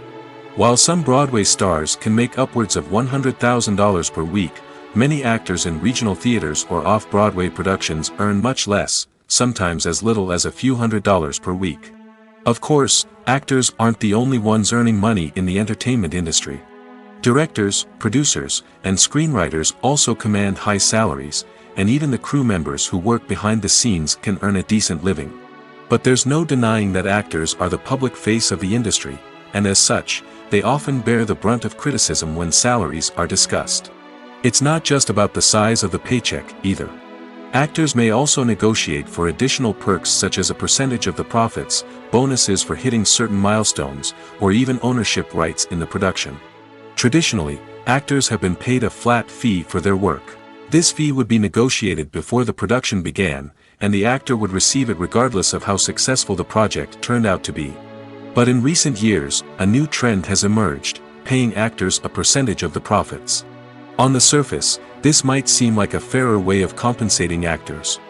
While some Broadway stars can make upwards of $100,000 per week, many actors in regional theaters or off-Broadway productions earn much less, sometimes as little as a few $100s per week. Of course, actors aren't the only ones earning money in the entertainment industry. Directors, producers, and screenwriters also command high salaries, and even the crew members who work behind the scenes can earn a decent living. But there's no denying that actors are the public face of the industry, and as such, they often bear the brunt of criticism when salaries are discussed. It's not just about the size of the paycheck, either. Actors may also negotiate for additional perks such as a percentage of the profits, bonuses for hitting certain milestones, or even ownership rights in the production. Traditionally, actors have been paid a flat fee for their work. This fee would be negotiated before the production began, and the actor would receive it regardless of how successful the project turned out to be. But in recent years, a new trend has emerged, paying actors a percentage of the profits. On the surface, this might seem like a fairer way of compensating actors.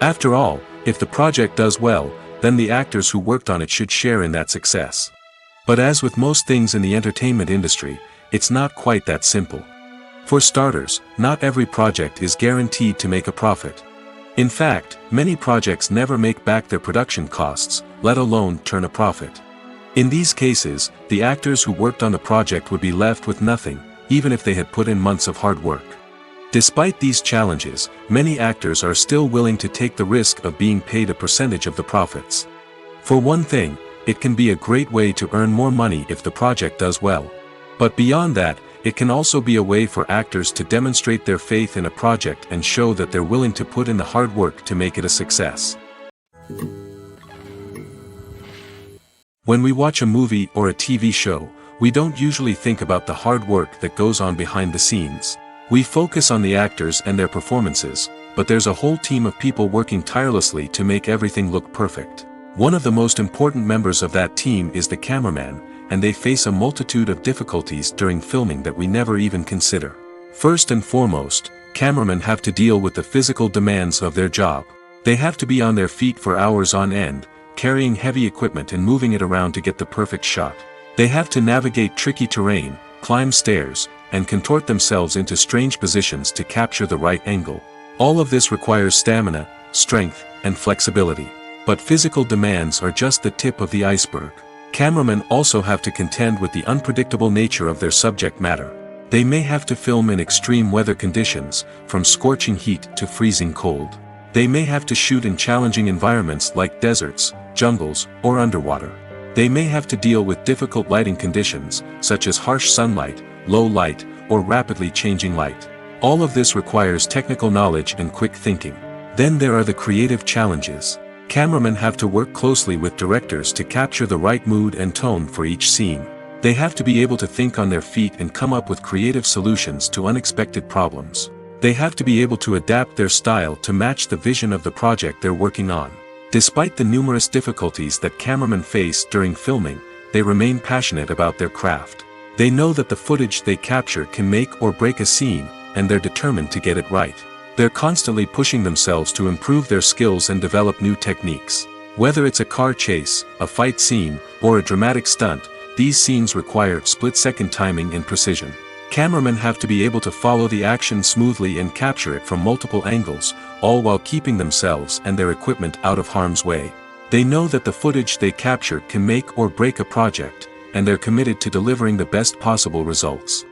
After all, if the project does well, then the actors who worked on it should share in that success. But as with most things in the entertainment industry, it's not quite that simple. For starters, not every project is guaranteed to make a profit. In fact, many projects never make back their production costs, let alone turn a profit. In these cases, the actors who worked on the project would be left with nothing, even if they had put in months of hard work. Despite these challenges, many actors are still willing to take the risk of being paid a percentage of the profits. For one thing, it can be a great way to earn more money if the project does well. But beyond that, it can also be a way for actors to demonstrate their faith in a project and show that they're willing to put in the hard work to make it a success. When we watch a movie or a TV show, we don't usually think about the hard work that goes on behind the scenes. We focus on the actors and their performances, but there's a whole team of people working tirelessly to make everything look perfect. One of the most important members of that team is the cameraman, and they face a multitude of difficulties during filming that we never even consider. First and foremost, cameramen have to deal with the physical demands of their job. They have to be on their feet for hours on end, carrying heavy equipment and moving it around to get the perfect shot. They have to navigate tricky terrain, climb stairs, and contort themselves into strange positions to capture the right angle. All of this requires stamina, strength, and flexibility. But physical demands are just the tip of the iceberg. Cameramen also have to contend with the unpredictable nature of their subject matter. They may have to film in extreme weather conditions, from scorching heat to freezing cold. They may have to shoot in challenging environments like deserts, jungles, or underwater. They may have to deal with difficult lighting conditions, such as harsh sunlight, low light, or rapidly changing light. All of this requires technical knowledge and quick thinking. Then there are the creative challenges. Cameramen have to work closely with directors to capture the right mood and tone for each scene. They have to be able to think on their feet and come up with creative solutions to unexpected problems. They have to be able to adapt their style to match the vision of the project they're working on. Despite the numerous difficulties that cameramen face during filming, they remain passionate about their craft. They know that the footage they capture can make or break a scene, and they're determined to get it right. They're constantly pushing themselves to improve their skills and develop new techniques. Whether it's a car chase, a fight scene, or a dramatic stunt, these scenes require split-second timing and precision. Cameramen have to be able to follow the action smoothly and capture it from multiple angles, all while keeping themselves and their equipment out of harm's way. They know that the footage they capture can make or break a project, and they're committed to delivering the best possible results.